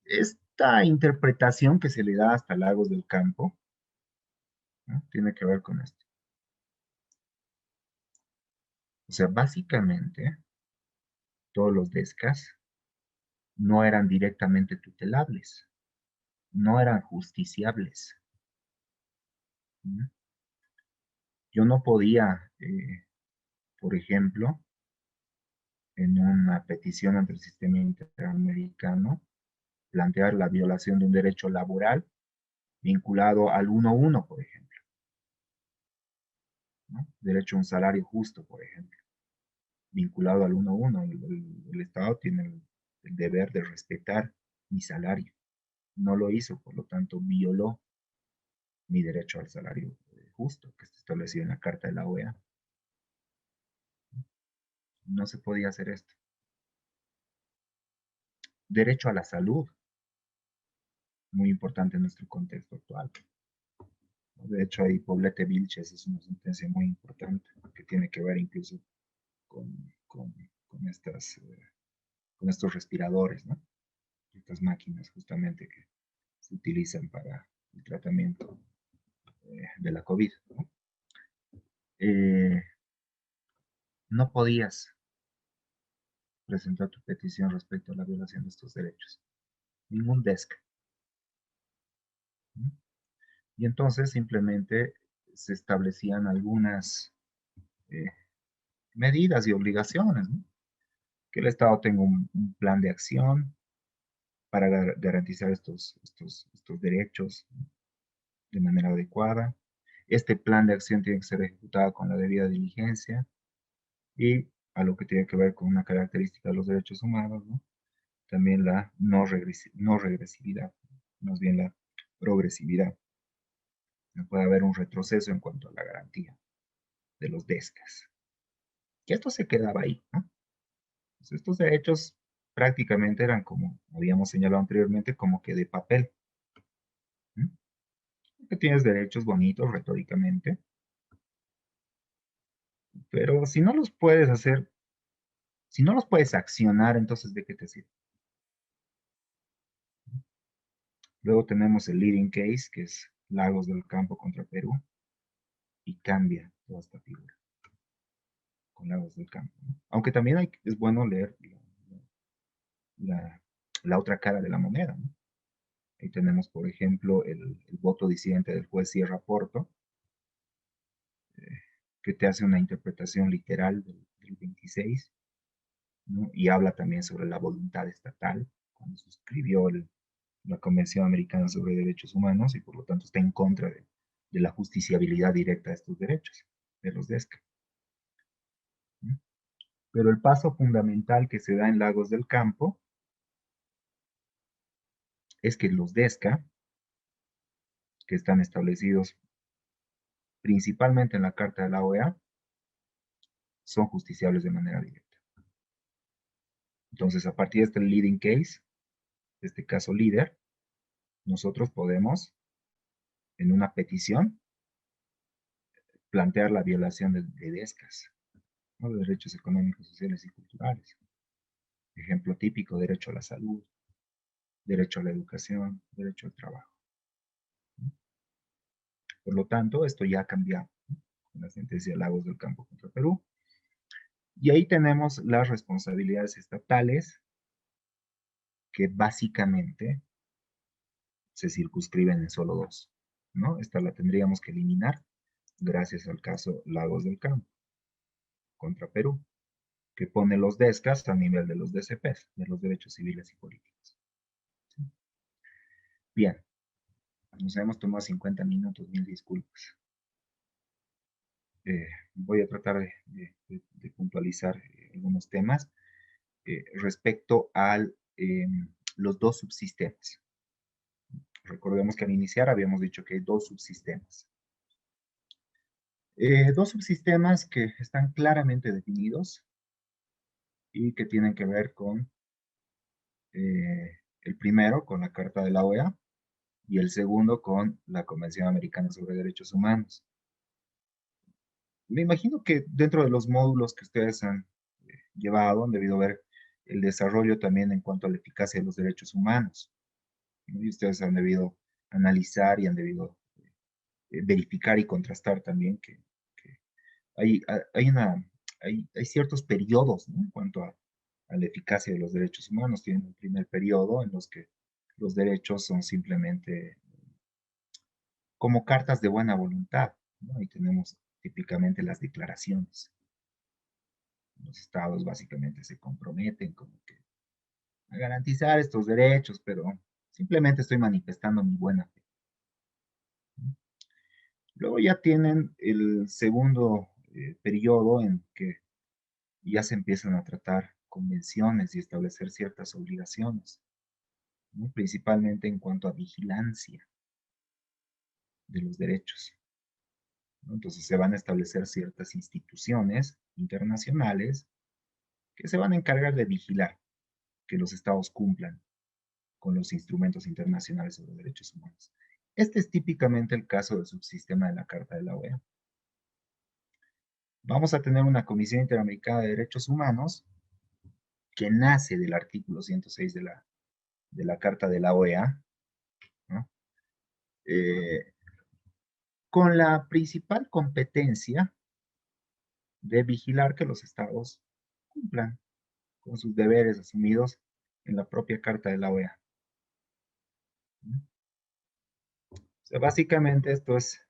Esta interpretación que se le da hasta Lagos del Campo, ¿no?, tiene que ver con esto. O sea, básicamente, todos los DESCAS no eran directamente tutelables, no eran justiciables. ¿No? Yo no podía, por ejemplo, en una petición ante el sistema interamericano, plantear la violación de un derecho laboral vinculado al 1-1, por ejemplo, ¿no? Derecho a un salario justo, por ejemplo, vinculado al 1-1. El Estado tiene el deber de respetar mi salario. No lo hizo, por lo tanto, violó mi derecho al salario justo, que está establecido en la Carta de la OEA. No se podía hacer esto. Derecho a la salud, muy importante en nuestro contexto actual. De hecho, ahí Poblete Vilches es una sentencia muy importante que tiene que ver incluso con, con, con estos respiradores, ¿no? Estas máquinas justamente que se utilizan para el tratamiento de la COVID, ¿no? No podías presentar tu petición respecto a la violación de estos derechos. Ningún DESC. ¿No? Y entonces simplemente se establecían algunas medidas y obligaciones, ¿no? Que el Estado tenga un plan de acción para garantizar estos derechos, ¿no?, de manera adecuada. Este plan de acción tiene que ser ejecutado con la debida diligencia y a lo que tiene que ver con una característica de los derechos humanos, ¿no?, también la no regresividad, más bien la progresividad. No puede haber un retroceso en cuanto a la garantía de los DESCAS. Y esto se quedaba ahí, ¿no? Pues estos derechos prácticamente eran, como habíamos señalado anteriormente, como que de papel. ¿No? Que tienes derechos bonitos retóricamente, pero si no los puedes hacer, si no los puedes accionar, entonces ¿de qué te sirve? Luego tenemos el leading case, que es Lagos del Campo contra Perú, y cambia toda esta figura con Lagos del Campo, ¿no? Aunque también es bueno leer la otra cara de la moneda, ¿no? Ahí tenemos, por ejemplo, el voto disidente del juez Sierra Porto, que te hace una interpretación literal del 26, ¿no? Y habla también sobre la voluntad estatal, cuando suscribió la Convención Americana sobre Derechos Humanos y por lo tanto está en contra de la justiciabilidad directa de estos derechos, de los DESCA. ¿No? Pero el paso fundamental que se da en Lagos del Campo es que los DESCA, que están establecidos principalmente en la Carta de la OEA, son justiciables de manera directa. Entonces, a partir de este leading case, este caso líder, nosotros podemos, en una petición, plantear la violación de DESCAS, ¿no?, de derechos económicos, sociales y culturales. Ejemplo típico: derecho a la salud, derecho a la educación, derecho al trabajo. ¿No? Por lo tanto, esto ya ha cambiado, ¿no?, con la sentencia de Lagos del Campo contra Perú. Y ahí tenemos las responsabilidades estatales, que básicamente se circunscriben en solo dos, ¿no? Esta la tendríamos que eliminar gracias al caso Lagos del Campo contra Perú, que pone los DESCAS a nivel de los DCPs, de los derechos civiles y políticos. ¿Sí? Bien, nos hemos tomado 50 minutos, mil disculpas. voy a tratar de puntualizar algunos temas respecto a los dos subsistemas. Recordemos que al iniciar habíamos dicho que hay dos subsistemas. Dos subsistemas que están claramente definidos y que tienen que ver con el primero, con la Carta de la OEA, y el segundo con la Convención Americana sobre Derechos Humanos. Me imagino que dentro de los módulos que ustedes han llevado han debido ver el desarrollo también en cuanto a la eficacia de los derechos humanos, ¿no? Y ustedes han debido analizar y han debido verificar y contrastar también que hay ciertos periodos, ¿no? En cuanto a la eficacia de los derechos humanos. Tienen un primer periodo en los que los derechos son simplemente como cartas de buena voluntad, ¿no? Ahí tenemos típicamente las declaraciones. Los estados básicamente se comprometen como que a garantizar estos derechos, pero simplemente estoy manifestando mi buena fe. Luego ya tienen el segundo periodo en que ya se empiezan a tratar convenciones y establecer ciertas obligaciones, ¿no? Principalmente en cuanto a vigilancia de los derechos, ¿no? Entonces se van a establecer ciertas instituciones internacionales que se van a encargar de vigilar que los estados cumplan con los instrumentos internacionales sobre derechos humanos. Este es típicamente el caso del subsistema de la Carta de la OEA. Vamos a tener una Comisión Interamericana de Derechos Humanos que nace del artículo 106 de la Carta de la OEA, ¿no? Con la principal competencia de vigilar que los estados cumplan con sus deberes asumidos en la propia Carta de la OEA. O sea, básicamente esto es,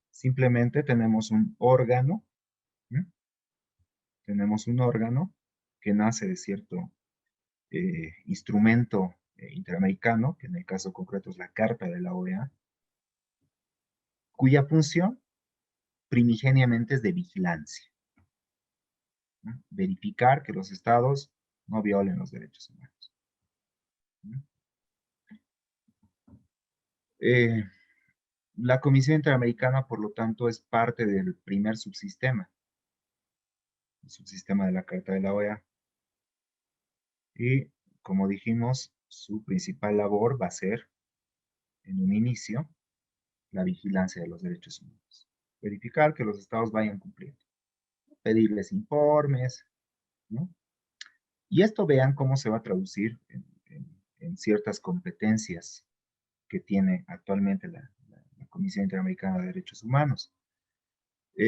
simplemente tenemos un órgano, ¿no? Tenemos un órgano que nace de cierto instrumento interamericano, que en el caso concreto es la Carta de la OEA, cuya función primigeniamente es de vigilancia, ¿no? Verificar que los estados no violen los derechos humanos, ¿no? La Comisión Interamericana, por lo tanto, es parte del primer subsistema, el subsistema de la Carta de la OEA. Y, como dijimos, su principal labor va a ser, en un inicio, la vigilancia de los derechos humanos. Verificar que los estados vayan cumpliendo. Pedirles informes, ¿no? Y esto vean cómo se va a traducir en ciertas competencias que tiene actualmente la Comisión Interamericana de Derechos Humanos.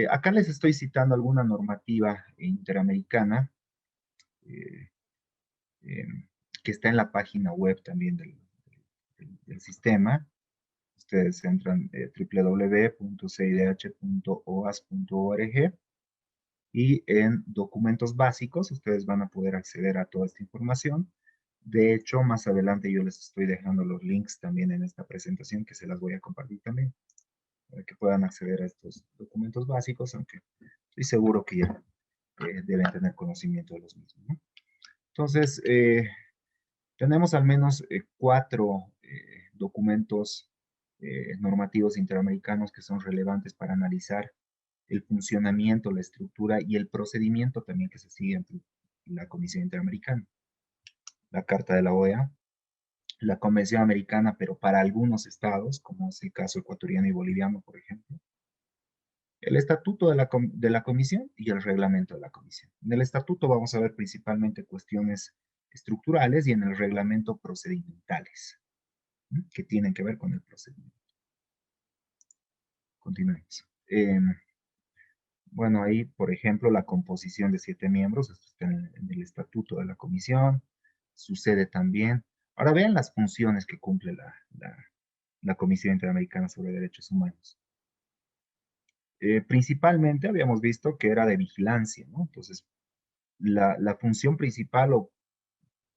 Acá les estoy citando alguna normativa interamericana eh, eh, que está en la página web también del sistema. Ustedes entran www.cidh.oas.org y en documentos básicos ustedes van a poder acceder a toda esta información. De hecho, más adelante yo les estoy dejando los links también en esta presentación que se las voy a compartir también, para que puedan acceder a estos documentos básicos, aunque estoy seguro que ya deben tener conocimiento de los mismos, ¿no? Entonces, tenemos al menos 4 documentos normativos interamericanos que son relevantes para analizar el funcionamiento, la estructura y el procedimiento también que se sigue ante la Comisión Interamericana. La Carta de la OEA, la Convención Americana, pero para algunos estados, como es el caso ecuatoriano y boliviano, por ejemplo, el estatuto de la comisión y el reglamento de la comisión. En el estatuto vamos a ver principalmente cuestiones estructurales y en el reglamento procedimentales, ¿no? Que tienen que ver con el procedimiento. Continuemos. Bueno, ahí, por ejemplo, la composición de 7 miembros, esto está en el estatuto de la comisión, sucede también. Ahora vean las funciones que cumple la Comisión Interamericana sobre Derechos Humanos. Principalmente habíamos visto que era de vigilancia, ¿no? Entonces, la función principal o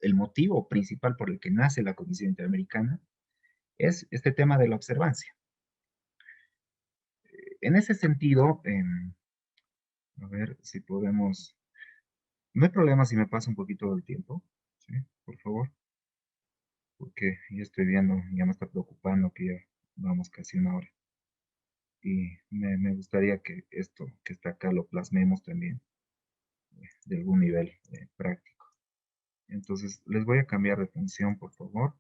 el motivo principal por el que nace la Comisión Interamericana es este tema de la observancia. En ese sentido, a ver si podemos... No hay problema si me pasa un poquito del tiempo, ¿sí? Por favor, porque ya estoy viendo, ya me está preocupando que ya vamos casi una hora. Y me gustaría que esto que está acá lo plasmemos también de algún nivel práctico. Entonces, les voy a cambiar de función, por favor,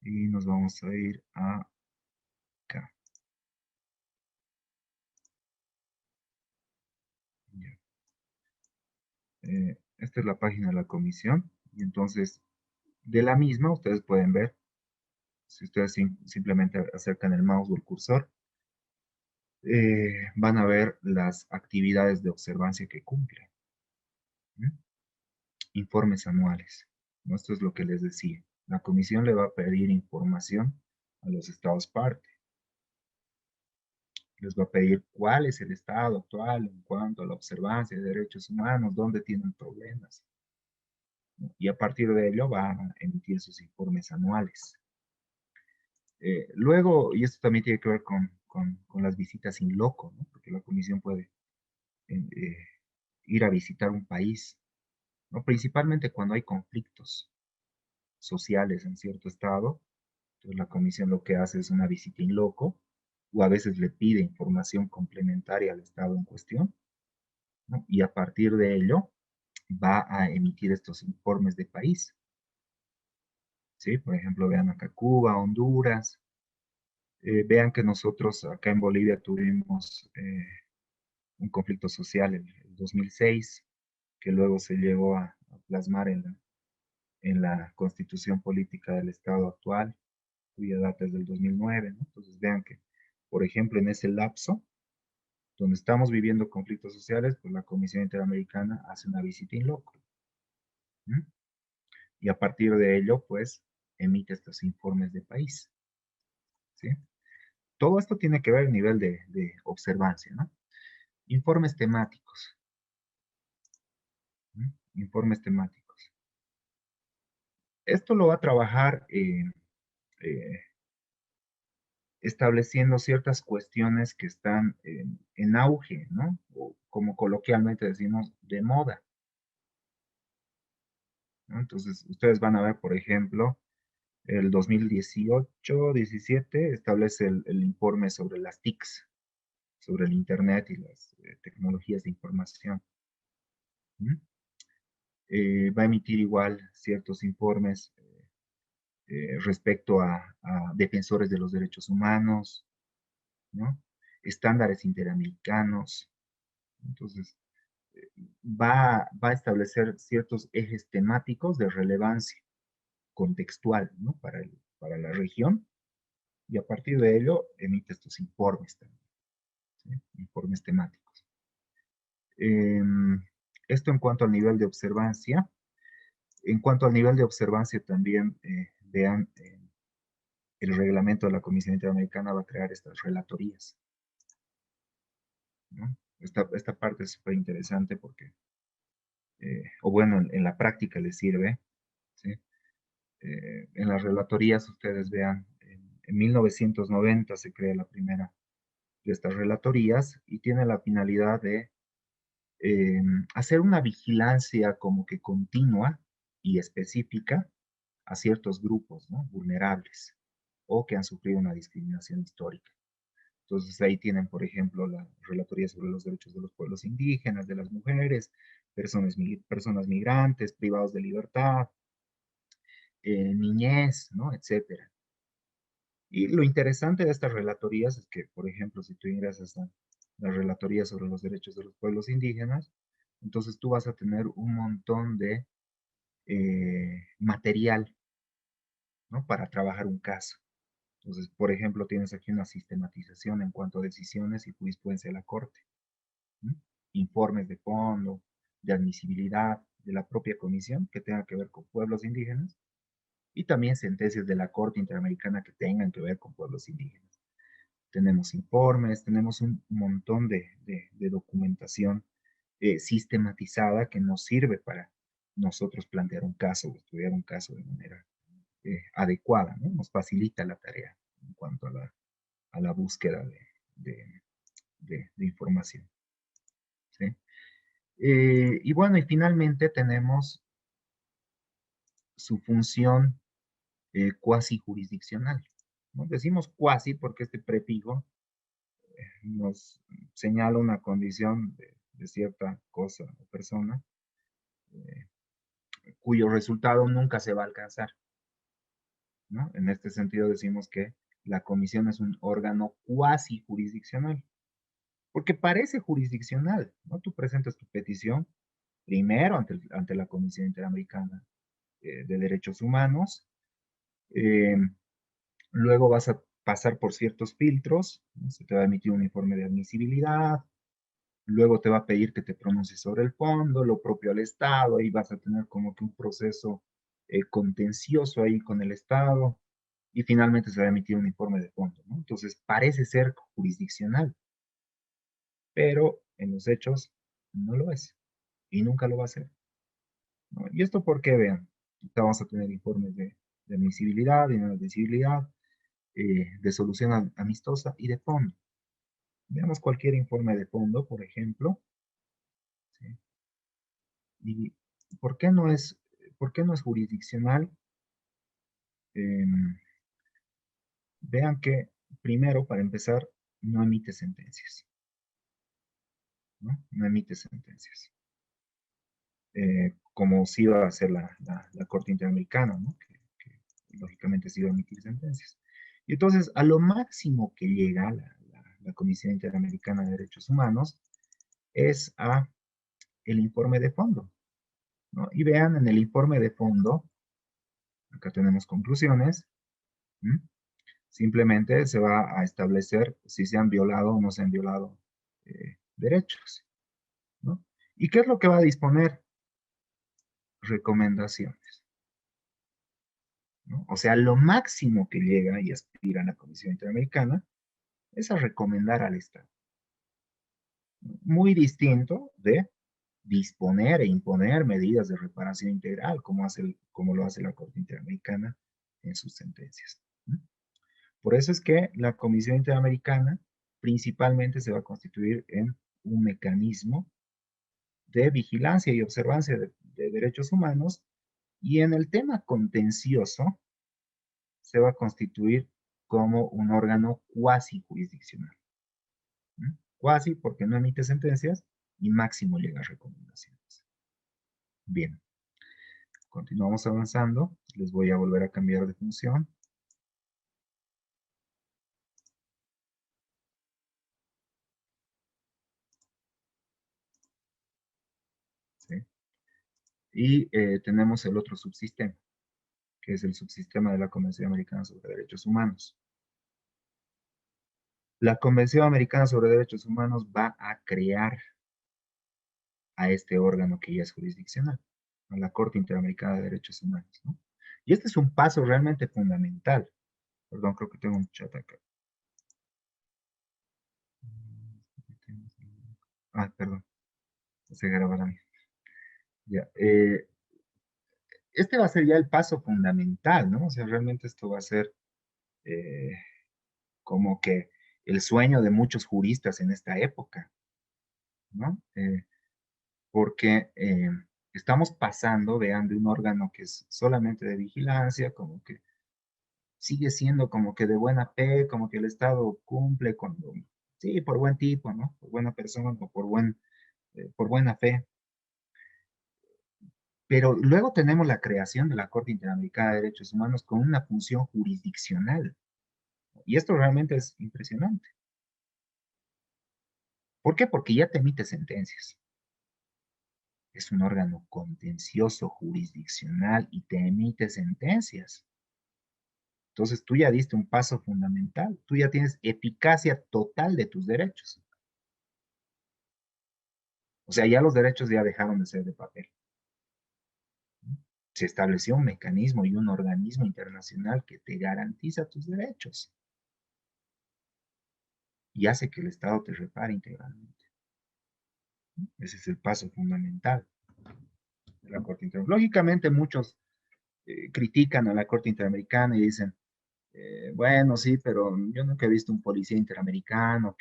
y nos vamos a ir a acá. Ya. Esta es la página de la comisión, y entonces, de la misma, ustedes pueden ver, si ustedes simplemente acercan el mouse o el cursor, van a ver las actividades de observancia que cumplen. ¿Mm? Informes anuales. ¿No? Esto es lo que les decía. La comisión le va a pedir información a los estados parte. Les va a pedir cuál es el estado actual en cuanto a la observancia de derechos humanos, dónde tienen problemas. ¿No? Y a partir de ello va a emitir sus informes anuales. Luego, y esto también tiene que ver con las visitas in loco, ¿no? Porque la comisión puede eh, ir a visitar un país, ¿no? Principalmente cuando hay conflictos sociales en cierto estado. Entonces la comisión lo que hace es una visita in loco, o a veces le pide información complementaria al estado en cuestión, ¿no? Y a partir de ello va a emitir estos informes de país. ¿Sí? Por ejemplo, vean acá Cuba, Honduras. Vean que nosotros acá en Bolivia tuvimos un conflicto social en el 2006, que luego se llegó a plasmar en la constitución política del Estado actual, cuya data es del 2009, ¿no? Entonces vean que, por ejemplo, en ese lapso, donde estamos viviendo conflictos sociales, pues la Comisión Interamericana hace una visita in loco. ¿Mm? Y a partir de ello, pues, emite estos informes de país. ¿Sí? Todo esto tiene que ver a nivel de observancia, ¿no? Informes temáticos. ¿Mm? Informes temáticos. Esto lo va a trabajar eh, estableciendo ciertas cuestiones que están en auge, ¿no? O como coloquialmente decimos, de moda, ¿no? Entonces, ustedes van a ver, por ejemplo, el 2018-17 establece el informe sobre las TICs, sobre el Internet y las tecnologías de información. ¿Mm? Va a emitir igual ciertos informes respecto a defensores de los derechos humanos, ¿no? Estándares interamericanos. Entonces, va a establecer ciertos ejes temáticos de relevancia contextual, ¿no? Para la región, y a partir de ello emite estos informes también, ¿sí? Informes temáticos. Esto en cuanto al nivel de observancia. En cuanto al nivel de observancia también, vean, el reglamento de la Comisión Interamericana va a crear estas relatorías, ¿no? Esta parte es súper interesante porque, o bueno, en la práctica les sirve, ¿sí? En las relatorías, ustedes vean, en 1990 se crea la primera de estas relatorías y tiene la finalidad de hacer una vigilancia como que continua y específica a ciertos grupos, ¿no? Vulnerables o que han sufrido una discriminación histórica. Entonces ahí tienen, por ejemplo, la relatoría sobre los derechos de los pueblos indígenas, de las mujeres, personas migrantes, privados de libertad, niñez, ¿no? Etcétera. Y lo interesante de estas relatorías es que, por ejemplo, si tú ingresas a la relatoría sobre los derechos de los pueblos indígenas, entonces tú vas a tener un montón de material, ¿no? Para trabajar un caso. Entonces, por ejemplo, tienes aquí una sistematización en cuanto a decisiones y jurisprudencia de la Corte, ¿no? Informes de fondo, de admisibilidad de la propia comisión que tenga que ver con pueblos indígenas y también sentencias de la Corte Interamericana que tengan que ver con pueblos indígenas. Tenemos informes, tenemos un montón de documentación sistematizada que nos sirve para nosotros plantear un caso o estudiar un caso de manera adecuada, ¿no? Nos facilita la tarea en cuanto a la búsqueda de información. ¿Sí? Y bueno, y finalmente tenemos su función cuasi jurisdiccional, ¿no? Decimos cuasi porque este prefijo nos señala una condición de cierta cosa o persona eh, cuyo resultado nunca se va a alcanzar, ¿no? En este sentido decimos que la comisión es un órgano cuasi jurisdiccional, porque parece jurisdiccional, ¿no? Tú presentas tu petición primero ante la Comisión Interamericana de Derechos Humanos, eh, luego vas a pasar por ciertos filtros, ¿no? Se te va a emitir un informe de admisibilidad, luego te va a pedir que te pronuncies sobre el fondo, lo propio al Estado, y vas a tener como que un proceso contencioso ahí con el Estado, y finalmente se va a emitir un informe de fondo, ¿no? Entonces parece ser jurisdiccional, pero en los hechos no lo es, y nunca lo va a ser, ¿no? Y esto porque, vean, vamos a tener informes de admisibilidad, de inadmisibilidad, de solución amistosa y de fondo. Veamos cualquier informe de fondo, por ejemplo, ¿sí? ¿Y por qué no es jurisdiccional? Em, Vean que, primero, para empezar, no emite sentencias, ¿no? No emite sentencias. Como sí va a hacer la Corte Interamericana, ¿no? Que lógicamente sí va a emitir sentencias. Y entonces, a lo máximo que llega la Comisión Interamericana de Derechos Humanos es a el informe de fondo, ¿no? Y vean en el informe de fondo, acá tenemos conclusiones, ¿m? Simplemente se va a establecer si se han violado o no se han violado derechos, ¿no? ¿Y qué es lo que va a disponer? Recomendaciones, ¿no? O sea, lo máximo que llega y aspira a la Comisión Interamericana es a recomendar al Estado. Muy distinto de disponer e imponer medidas de reparación integral, como lo hace la Corte Interamericana en sus sentencias, ¿no? Por eso es que la Comisión Interamericana principalmente se va a constituir en un mecanismo de vigilancia y observancia de derechos humanos, y en el tema contencioso se va a constituir como un órgano cuasi jurisdiccional. Cuasi porque no emite sentencias y máximo llega a recomendaciones. Bien, continuamos avanzando. Les voy a volver a cambiar de función. ¿Sí? Y tenemos el otro subsistema, que es el subsistema de la Convención Americana sobre Derechos Humanos. La Convención Americana sobre Derechos Humanos va a crear a este órgano que ya es jurisdiccional, a la Corte Interamericana de Derechos Humanos, ¿no? Y este es un paso realmente fundamental. Perdón, creo que tengo un chat acá. Ah, perdón, se graba la mía. Ya, este va a ser ya el paso fundamental, ¿no? O sea, realmente esto va a ser eh, como que el sueño de muchos juristas en esta época, ¿no? Porque estamos pasando, vean, de un órgano que es solamente de vigilancia, como que sigue siendo como que de buena fe, como que el Estado cumple cuando, sí, por buen tipo, ¿no? Por buena persona o por buena fe. Pero luego tenemos la creación de la Corte Interamericana de Derechos Humanos con una función jurisdiccional. Y esto realmente es impresionante. ¿Por qué? Porque ya te emite sentencias. Es un órgano contencioso jurisdiccional y te emite sentencias. Entonces tú ya diste un paso fundamental. Tú ya tienes eficacia total de tus derechos. O sea, ya los derechos ya dejaron de ser de papel. Se estableció un mecanismo y un organismo internacional que te garantiza tus derechos y hace que el Estado te repare integralmente. Ese es el paso fundamental de la Corte Interamericana. Lógicamente muchos critican a la Corte Interamericana y dicen, bueno, sí, pero yo nunca he visto un policía interamericano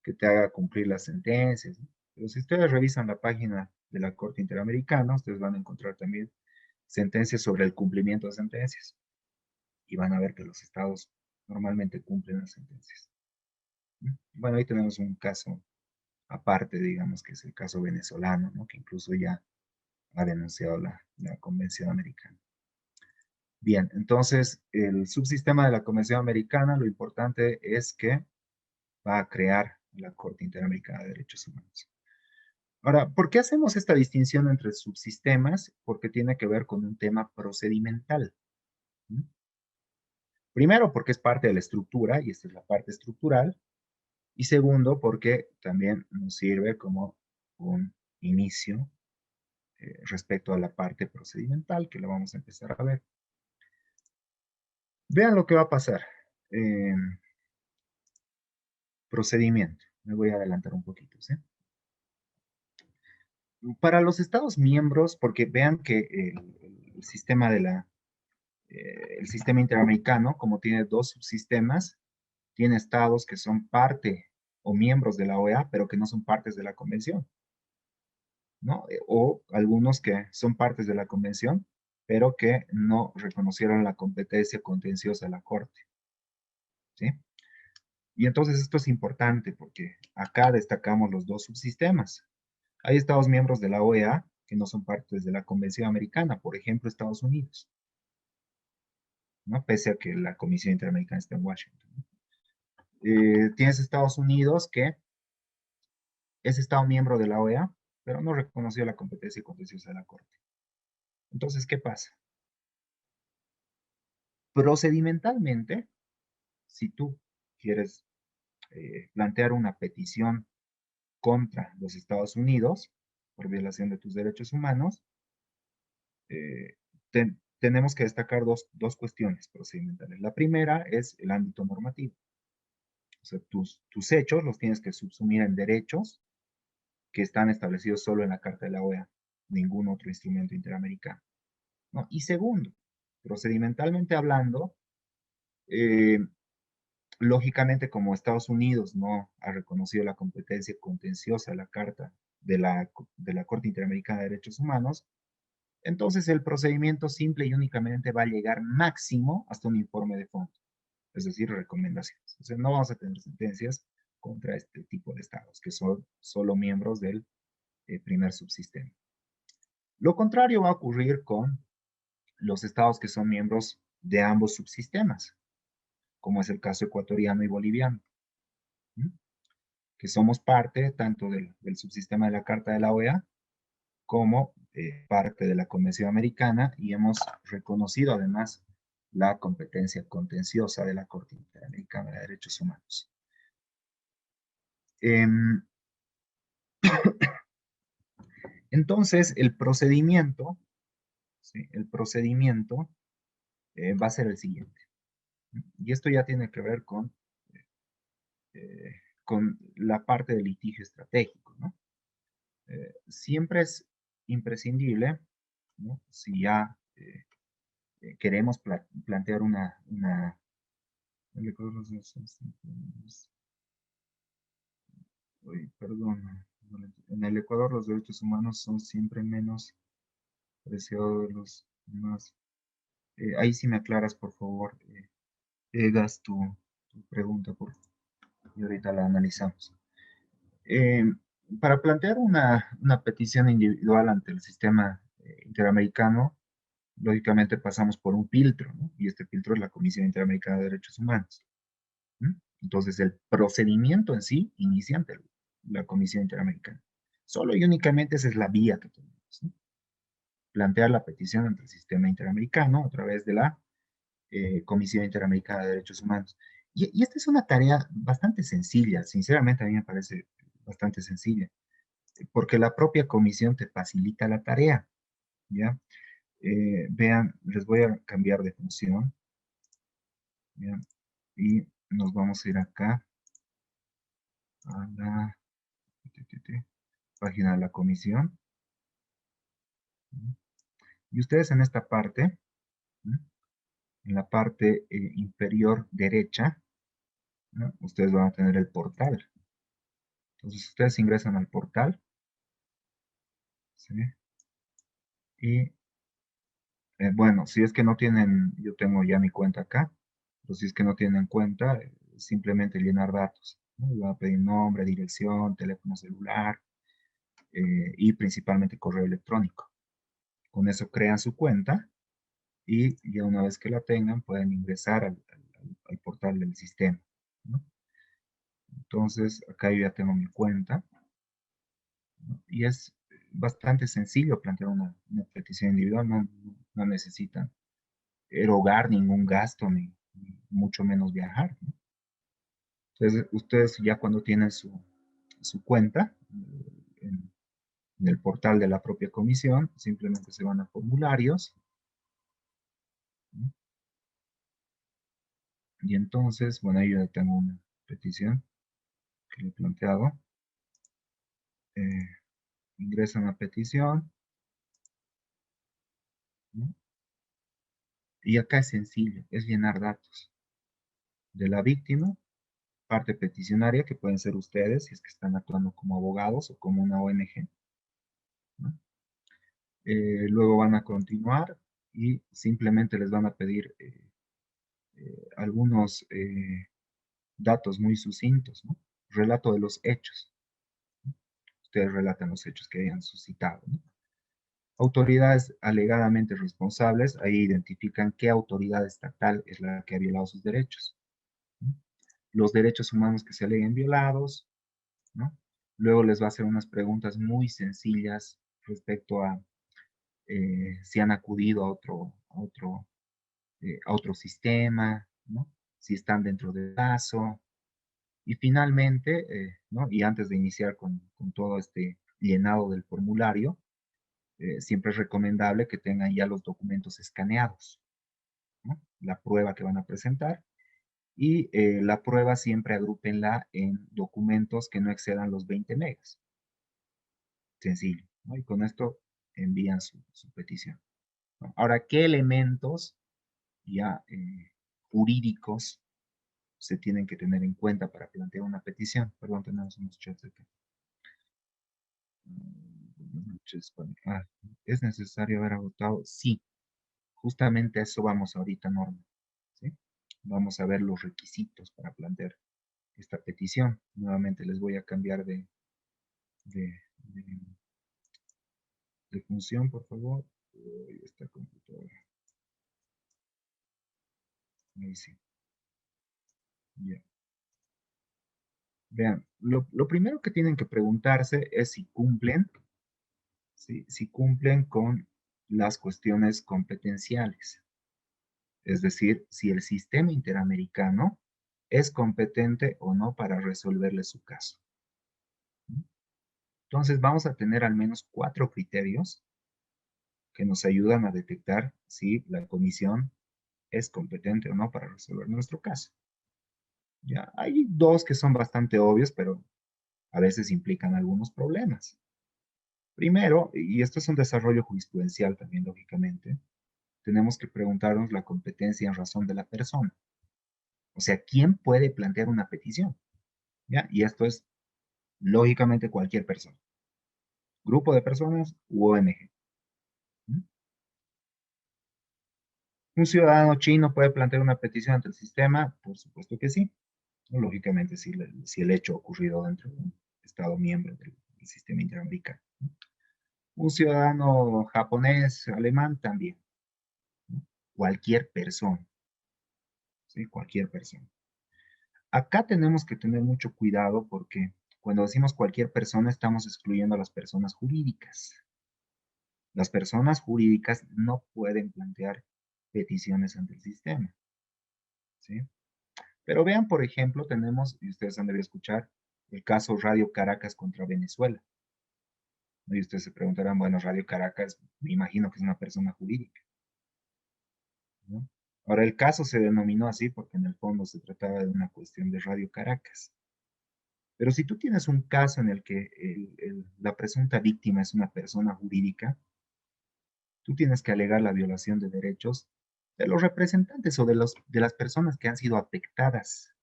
que te haga cumplir las sentencias, ¿no? Pero si ustedes revisan la página de la Corte Interamericana, ustedes van a encontrar también sentencias sobre el cumplimiento de sentencias. Y van a ver que los estados normalmente cumplen las sentencias. Bueno, ahí tenemos un caso aparte, digamos, que es el caso venezolano, ¿no? Que incluso ya ha denunciado la Convención Americana. Bien, entonces, el subsistema de la Convención Americana, lo importante es que va a crear la Corte Interamericana de Derechos Humanos. Ahora, ¿por qué hacemos esta distinción entre subsistemas? Porque tiene que ver con un tema procedimental. ¿Mm? Primero, porque es parte de la estructura, y esta es la parte estructural. Y segundo, porque también nos sirve como un inicio respecto a la parte procedimental, que lo vamos a empezar a ver. Vean lo que va a pasar. Procedimiento. Me voy a adelantar un poquito, ¿sí? Para los estados miembros, porque vean que el sistema el sistema interamericano, como tiene dos subsistemas, tiene estados que son parte o miembros de la OEA, pero que no son partes de la convención, ¿no? O algunos que son partes de la convención, pero que no reconocieron la competencia contenciosa de la Corte, ¿sí? Y entonces esto es importante porque acá destacamos los dos subsistemas. Hay estados miembros de la OEA que no son partes de la Convención Americana, por ejemplo, Estados Unidos, ¿no? Pese a que la Comisión Interamericana está en Washington, ¿no? Tienes Estados Unidos que es estado miembro de la OEA, pero no reconoció la competencia contenciosa de la Corte. Entonces, ¿qué pasa? Procedimentalmente, si tú quieres plantear una petición contra los Estados Unidos por violación de tus derechos humanos, tenemos que destacar dos cuestiones procedimentales. La primera es el ámbito normativo. O sea, tus hechos los tienes que subsumir en derechos que están establecidos solo en la Carta de la OEA, ningún otro instrumento interamericano, ¿no? Y segundo, procedimentalmente hablando, eh, lógicamente, como Estados Unidos no ha reconocido la competencia contenciosa de la Carta de la Corte Interamericana de Derechos Humanos, entonces el procedimiento simple y únicamente va a llegar máximo hasta un informe de fondo, es decir, recomendaciones. O sea, no vamos a tener sentencias contra este tipo de estados, que son solo miembros del primer subsistema. Lo contrario va a ocurrir con los estados que son miembros de ambos subsistemas, como es el caso ecuatoriano y boliviano, ¿sí? Que somos parte tanto del subsistema de la Carta de la OEA como parte de la Convención Americana y hemos reconocido además la competencia contenciosa de la Corte Interamericana de Derechos Humanos. Entonces, el procedimiento, ¿sí? El procedimiento va a ser el siguiente. Y esto ya tiene que ver con la parte del litigio estratégico, ¿no? Siempre es imprescindible, ¿no? Si ya queremos plantear perdón, en el Ecuador los derechos humanos son siempre menos preciados de los demás. Ahí sí me aclaras, por favor, Gas, tu pregunta, y ahorita la analizamos. Eh, para plantear una petición individual ante el sistema interamericano, lógicamente pasamos por un filtro, ¿no? Y este filtro es la Comisión Interamericana de Derechos Humanos. ¿Mm? Entonces, el procedimiento en sí inicia ante la Comisión Interamericana. Solo y únicamente esa es la vía que tenemos, ¿no? Plantear la petición ante el sistema interamericano a través de la Comisión Interamericana de Derechos Humanos. Y esta es una tarea bastante sencilla, sinceramente a mí me parece bastante sencilla, porque la propia comisión te facilita la tarea, ¿ya? Vean, les voy a cambiar de función, ¿ya? Y nos vamos a ir acá a la página de la comisión. Y ustedes en esta parte, ¿no? En la parte inferior derecha, ¿no? Ustedes van a tener el portal. Entonces ustedes ingresan al portal, ¿sí? Y bueno, si es que no tienen, yo tengo ya mi cuenta acá, pero si es que no tienen cuenta, simplemente llenar datos, ¿no? Y van a pedir nombre, dirección, teléfono celular y principalmente correo electrónico. Con eso crean su cuenta y ya una vez que la tengan pueden ingresar al portal del sistema, ¿no? Entonces acá yo ya tengo mi cuenta, ¿no? Y es bastante sencillo plantear una petición individual, no necesitan erogar ningún gasto ni mucho menos viajar, ¿no? Entonces ustedes ya cuando tienen su cuenta en el portal de la propia comisión, simplemente se van a formularios, ¿no? Y entonces, bueno, ahí yo ya tengo una petición que le he planteado. Eh, ingresan a petición, ¿no? Y acá es sencillo, es llenar datos de la víctima, parte peticionaria, que pueden ser ustedes, si es que están actuando como abogados o como una ONG, ¿no? Luego van a continuar y simplemente les van a pedir algunos datos muy sucintos, ¿no? Relato de los hechos. Ustedes relatan los hechos que hayan suscitado, ¿no? Autoridades alegadamente responsables, ahí identifican qué autoridad estatal es la que ha violado sus derechos, ¿no? Los derechos humanos que se aleguen violados, ¿no? Luego les va a hacer unas preguntas muy sencillas respecto a si han acudido a otro sistema, ¿no? Si están dentro del caso. Y finalmente, ¿no? Y antes de iniciar con todo este llenado del formulario, siempre es recomendable que tengan ya los documentos escaneados, ¿no? La prueba que van a presentar. Y la prueba siempre agrúpenla en documentos que no excedan los 20 megas. Sencillo, ¿no? Y con esto envían su petición, ¿no? Ahora, ¿qué elementos ya jurídicos se tienen que tener en cuenta para plantear una petición? Perdón, tenemos unos chats aquí. Buenas noches, ¿es necesario haber agotado? Sí, justamente a eso vamos ahorita, Norma, ¿sí? Vamos a ver los requisitos para plantear esta petición. Nuevamente les voy a cambiar de, de- de función, por favor. Esta computadora. Ahí sí. Ya. Vean, lo primero que tienen que preguntarse es si cumplen, ¿sí? Si cumplen con las cuestiones competenciales. Es decir, si el sistema interamericano es competente o no para resolverle su caso. Entonces vamos a tener al menos 4 criterios que nos ayudan a detectar si la comisión es competente o no para resolver nuestro caso. Ya, hay 2 que son bastante obvios, pero a veces implican algunos problemas. Primero, y esto es un desarrollo jurisprudencial también, lógicamente, tenemos que preguntarnos la competencia en razón de la persona. O sea, ¿quién puede plantear una petición? ¿Ya? Y esto es, lógicamente, cualquier persona. Grupo de personas u ONG. ¿Mm? ¿Un ciudadano chino puede plantear una petición ante el sistema? Por supuesto que sí. Lógicamente, si el hecho ha ocurrido dentro de un Estado miembro del sistema interamericano, ¿no? Un ciudadano japonés, alemán, también, ¿no? Cualquier persona, ¿sí? Cualquier persona. Acá tenemos que tener mucho cuidado porque cuando decimos cualquier persona estamos excluyendo a las personas jurídicas. Las personas jurídicas no pueden plantear peticiones ante el sistema, ¿sí? Pero vean, por ejemplo, tenemos, y ustedes han debido escuchar, el caso Radio Caracas contra Venezuela, ¿no? Y ustedes se preguntarán, bueno, Radio Caracas, me imagino que es una persona jurídica, ¿no? Ahora, el caso se denominó así porque en el fondo se trataba de una cuestión de Radio Caracas. Pero si tú tienes un caso en el que la presunta víctima es una persona jurídica, tú tienes que alegar la violación de derechos de los representantes o de las personas que han sido afectadas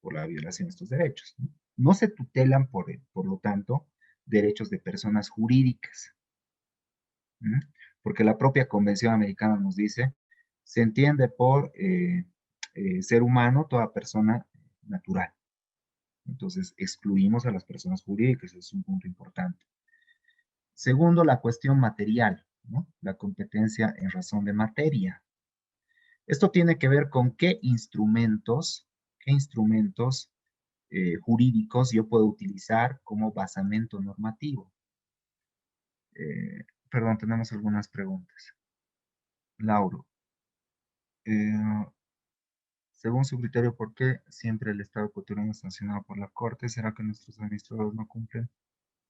por la violación de estos derechos, ¿no? No se tutelan, por lo tanto, derechos de personas jurídicas. ¿Mm? Porque la propia Convención Americana nos dice, se entiende por ser humano toda persona natural. Entonces, excluimos a las personas jurídicas, es un punto importante. Segundo, la cuestión material, ¿no? La competencia en razón de materia. Esto tiene que ver con qué instrumentos jurídicos yo puedo utilizar como basamento normativo. Perdón, tenemos algunas preguntas. Lauro, eh, según su criterio, ¿por qué siempre el Estado ecuatoriano es sancionado por la Corte? ¿Será que nuestros administradores no cumplen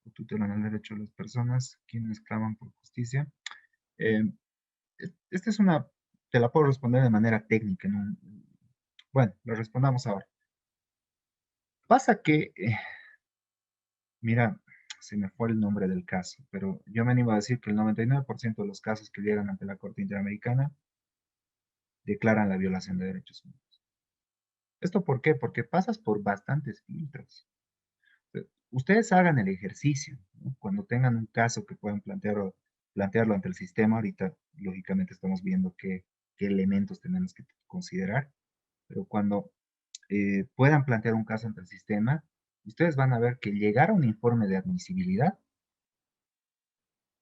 o tutelan el derecho de las personas quienes claman por justicia? Eh, esta es una, te la puedo responder de manera técnica. ¿No? Bueno, la respondamos ahora. Pasa que, mira, se me fue el nombre del caso, pero yo me animo a decir que el 99% de los casos que llegan ante la Corte Interamericana declaran la violación de derechos humanos. ¿Esto por qué? Porque pasas por bastantes filtros. Ustedes hagan el ejercicio, ¿no? Cuando tengan un caso que puedan plantearlo ante el sistema, ahorita lógicamente estamos viendo qué elementos tenemos que considerar, pero cuando puedan plantear un caso ante el sistema, ustedes van a ver que llegar a un informe de admisibilidad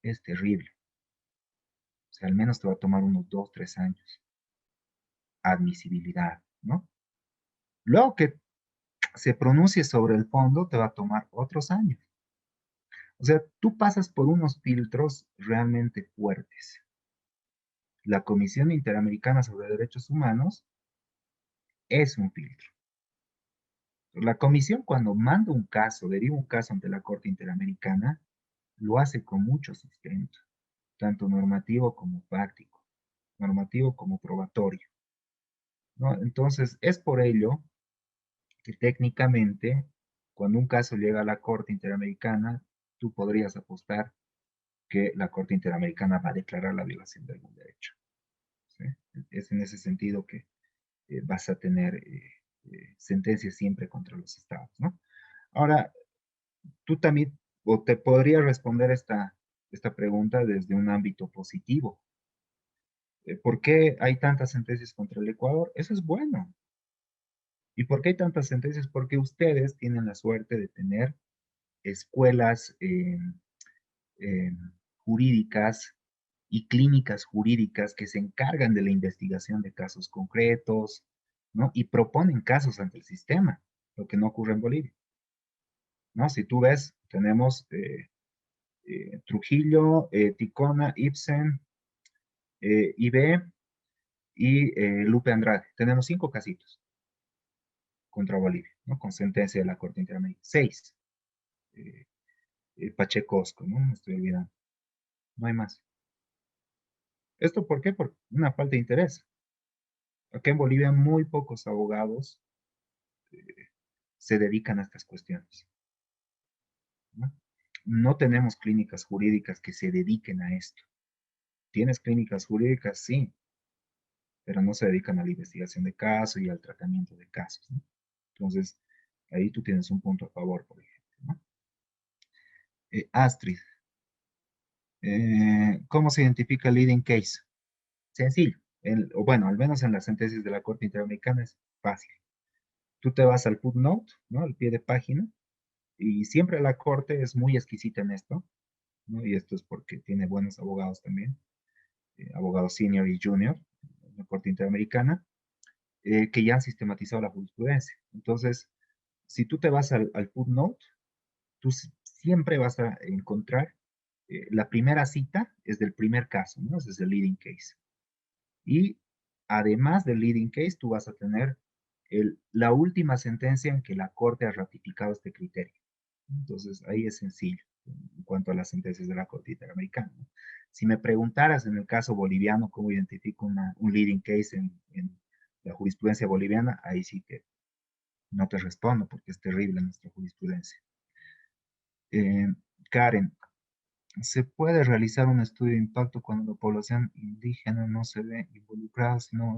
es terrible. O sea, al menos te va a tomar unos 2, 3 años. Admisibilidad, ¿no? Luego que se pronuncie sobre el fondo, te va a tomar otros años. O sea, tú pasas por unos filtros realmente fuertes. La Comisión Interamericana sobre Derechos Humanos es un filtro. La comisión cuando manda un caso, deriva un caso ante la Corte Interamericana, lo hace con mucho sustento, tanto normativo como práctico, normativo como probatorio, ¿no? Entonces, es por ello que técnicamente, cuando un caso llega a la Corte Interamericana, tú podrías apostar que la Corte Interamericana va a declarar la violación de algún derecho. ¿Sí? Es en ese sentido que vas a tener sentencias siempre contra los estados, ¿no? Ahora, tú también, o te podría responder esta pregunta desde un ámbito positivo. ¿Por qué hay tantas sentencias contra el Ecuador? Eso es bueno. ¿Y por qué hay tantas sentencias? Porque ustedes tienen la suerte de tener escuelas eh, jurídicas y clínicas jurídicas que se encargan de la investigación de casos concretos, ¿no? Y proponen casos ante el sistema, lo que no ocurre en Bolivia, ¿no? Si tú ves, tenemos Trujillo, Ticona, Ibsen, IB y Lupe Andrade. Tenemos 5 casitos contra Bolivia, ¿no? Con sentencia de la Corte Interamericana. 6. Eh, Pachecosco, ¿no? Me estoy olvidando. No hay más. ¿Esto por qué? Por una falta de interés. Acá en Bolivia muy pocos abogados se dedican a estas cuestiones, ¿no? No tenemos clínicas jurídicas que se dediquen a esto. ¿Tienes clínicas jurídicas? Sí, pero no se dedican a la investigación de casos y al tratamiento de casos, ¿no? Entonces, ahí tú tienes un punto a favor, por ejemplo, ¿no? Astrid, ¿cómo se identifica el leading case? Sencillo. O bueno, al menos en las sentencias de la Corte Interamericana es fácil. Tú te vas al footnote, ¿no? Al pie de página, y siempre la Corte es muy exquisita en esto, ¿no? Y esto es porque tiene buenos abogados también, abogados senior y junior, en la Corte Interamericana, que ya han sistematizado la jurisprudencia. Entonces, si tú te vas al footnote, tú siempre vas a encontrar la primera cita es del primer caso, ¿no? Ese es el leading case. Y además del leading case, tú vas a tener la última sentencia en que la Corte ha ratificado este criterio. Entonces, ahí es sencillo en cuanto a las sentencias de la Corte Interamericana, ¿no? Si me preguntaras en el caso boliviano cómo identifico un leading case en la jurisprudencia boliviana, ahí sí que no te respondo porque es terrible nuestra jurisprudencia. Eh, Karen, ¿se puede realizar un estudio de impacto cuando la población indígena no se ve involucrada, sino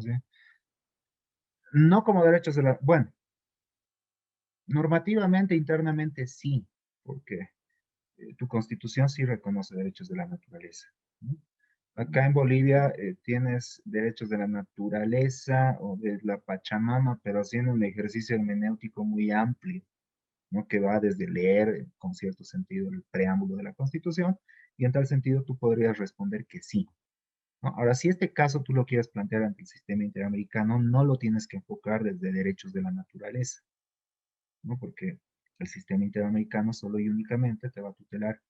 no como derechos de la... Bueno, Normativamente, internamente sí, porque tu constitución sí reconoce derechos de la naturaleza, ¿no? Acá en Bolivia tienes derechos de la naturaleza o de la Pachamama, pero haciendo un ejercicio hermenéutico muy amplio, ¿no? Que va desde leer con cierto sentido el preámbulo de la Constitución, y en tal sentido tú podrías responder que sí, ¿no? Ahora, si este caso tú lo quieres plantear ante el sistema interamericano, no lo tienes que enfocar desde derechos de la naturaleza, ¿no? Porque el sistema interamericano solo y únicamente te va a tutelar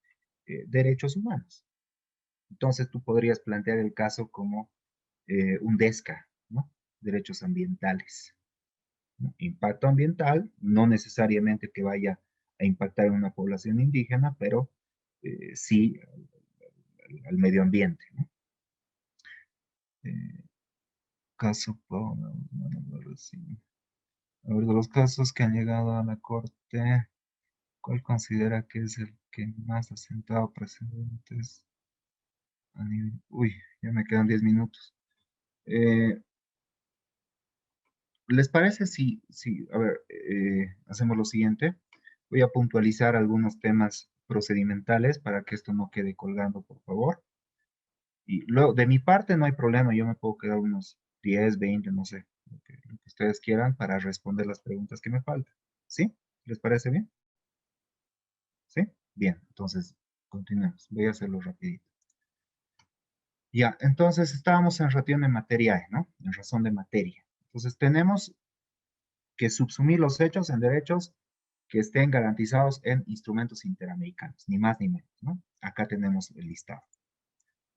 derechos humanos. Entonces tú podrías plantear el caso como un DESCA, ¿no? Derechos ambientales, ¿no? Impacto ambiental, no necesariamente que vaya a impactar en una población indígena, pero sí al medio ambiente, ¿no? Eh, caso, sí. A ver, de los casos que han llegado a la Corte, ¿cuál considera que es el que más ha sentado precedentes a nivel... Uy, ya me quedan 10 minutos. Eh, ¿Les parece si a ver, hacemos lo siguiente? Voy a puntualizar algunos temas procedimentales para que esto no quede colgando, por favor. Y luego, de mi parte no hay problema, yo me puedo quedar unos 10, 20, no sé, lo que ustedes quieran para responder las preguntas que me faltan. ¿Sí? ¿Les parece bien? ¿Sí? Bien, entonces continuemos. Voy a hacerlo rapidito. Ya, entonces estábamos en ratión de materia, ¿no? En razón de materia. Entonces tenemos que subsumir los hechos en derechos que estén garantizados en instrumentos interamericanos, ni más ni menos, ¿no? Acá tenemos el listado.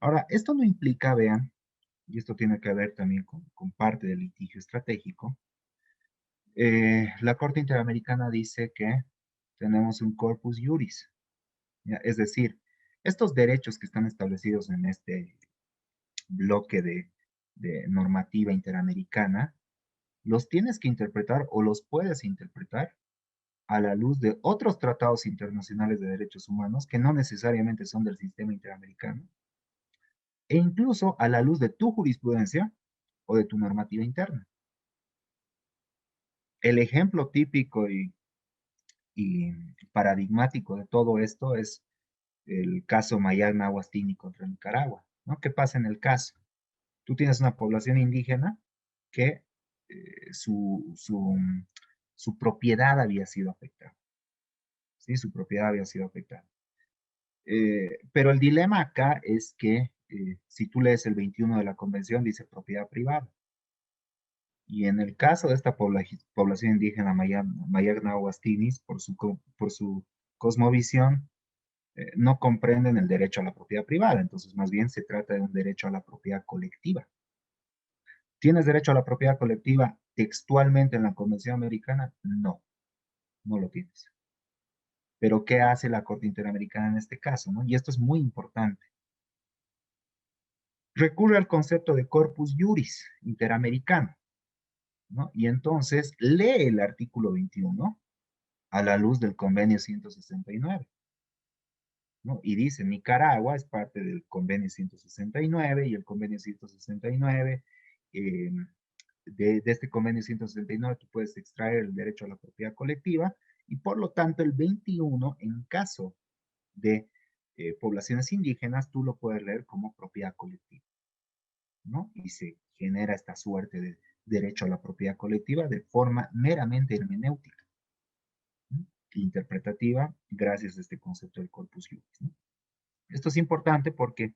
Ahora, esto no implica, vean, y esto tiene que ver también con parte del litigio estratégico, la Corte Interamericana dice que tenemos un corpus juris, ¿ya? Es decir, estos derechos que están establecidos en este bloque de normativa interamericana, los tienes que interpretar o los puedes interpretar a la luz de otros tratados internacionales de derechos humanos que no necesariamente son del sistema interamericano, e incluso a la luz de tu jurisprudencia o de tu normativa interna. El ejemplo típico y paradigmático de todo esto es el caso Mayagna Huastini contra Nicaragua, ¿no? ¿Qué pasa en el caso? Tú tienes una población indígena que su propiedad había sido afectada, ¿sí? Su propiedad había sido afectada. Pero el dilema acá es que si tú lees el 21 de la convención, dice propiedad privada. Y en el caso de esta población indígena Mayagna Huastinis, por su cosmovisión, no comprenden el derecho a la propiedad privada. Entonces, más bien se trata de un derecho a la propiedad colectiva. ¿Tienes derecho a la propiedad colectiva textualmente en la Convención Americana? No, no lo tienes. Pero ¿qué hace la Corte Interamericana en este caso, no? Y esto es muy importante. Recurre al concepto de corpus juris interamericano, ¿no? Y entonces lee el artículo 21 a la luz del convenio 169, ¿no? Y dice, Nicaragua es parte del convenio 169 y el convenio 169, de este convenio 169 tú puedes extraer el derecho a la propiedad colectiva y por lo tanto el 21 en caso de poblaciones indígenas tú lo puedes leer como propiedad colectiva, ¿no? Y se genera esta suerte de derecho a la propiedad colectiva de forma meramente hermenéutica, ¿no? Interpretativa, gracias a este concepto del corpus juris, ¿no? Esto es importante porque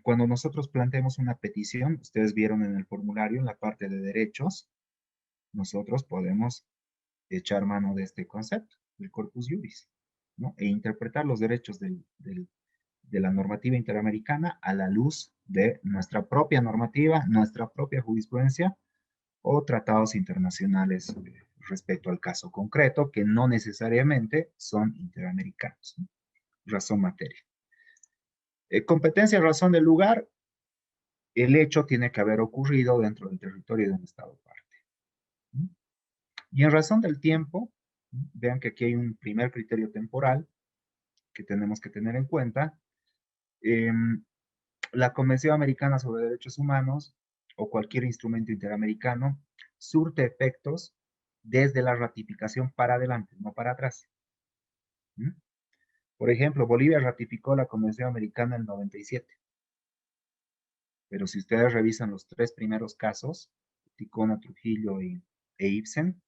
cuando nosotros planteamos una petición, ustedes vieron en el formulario, en la parte de derechos, nosotros podemos echar mano de este concepto, del corpus juris, ¿no? E interpretar los derechos de la normativa interamericana a la luz de nuestra propia normativa, nuestra propia jurisprudencia o tratados internacionales respecto al caso concreto, que no necesariamente son interamericanos, ¿no? Razón materia. Competencia, razón del lugar, el hecho tiene que haber ocurrido dentro del territorio de un Estado parte, ¿no? Y en razón del tiempo, ¿no? Vean que aquí hay un primer criterio temporal que tenemos que tener en cuenta. La Convención Americana sobre Derechos Humanos o cualquier instrumento interamericano surte efectos desde la ratificación para adelante, no para atrás. ¿Mm? Por ejemplo, Bolivia ratificó la Convención Americana en el 97. Pero si ustedes revisan los tres primeros casos, Ticona, Trujillo e Ibsen,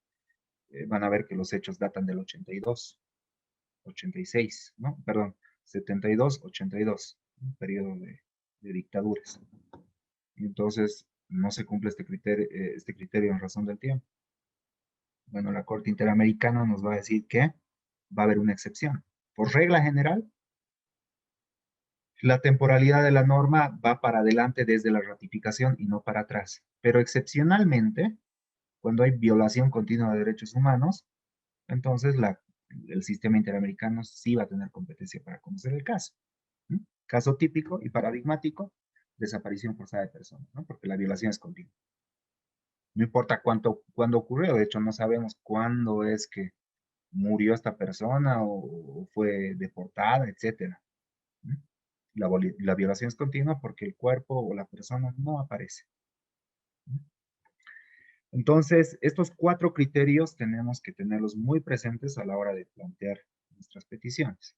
van a ver que los hechos datan del 82, 86, ¿no? Perdón, 72, 82, un periodo de dictaduras. Y entonces no se cumple este criterio en razón del tiempo. Bueno, la Corte Interamericana nos va a decir que va a haber una excepción. Por regla general, la temporalidad de la norma va para adelante desde la ratificación y no para atrás. Pero excepcionalmente, cuando hay violación continua de derechos humanos, entonces el sistema interamericano sí va a tener competencia para conocer el caso. ¿Mm? Caso típico y paradigmático, desaparición forzada de personas, ¿no? Porque la violación es continua. No importa cuándo ocurrió, de hecho no sabemos cuándo es que murió esta persona o fue deportada, etcétera. ¿Mm? La violación es continua porque el cuerpo o la persona no aparece. ¿Mm? Entonces, estos cuatro criterios tenemos que tenerlos muy presentes a la hora de plantear nuestras peticiones.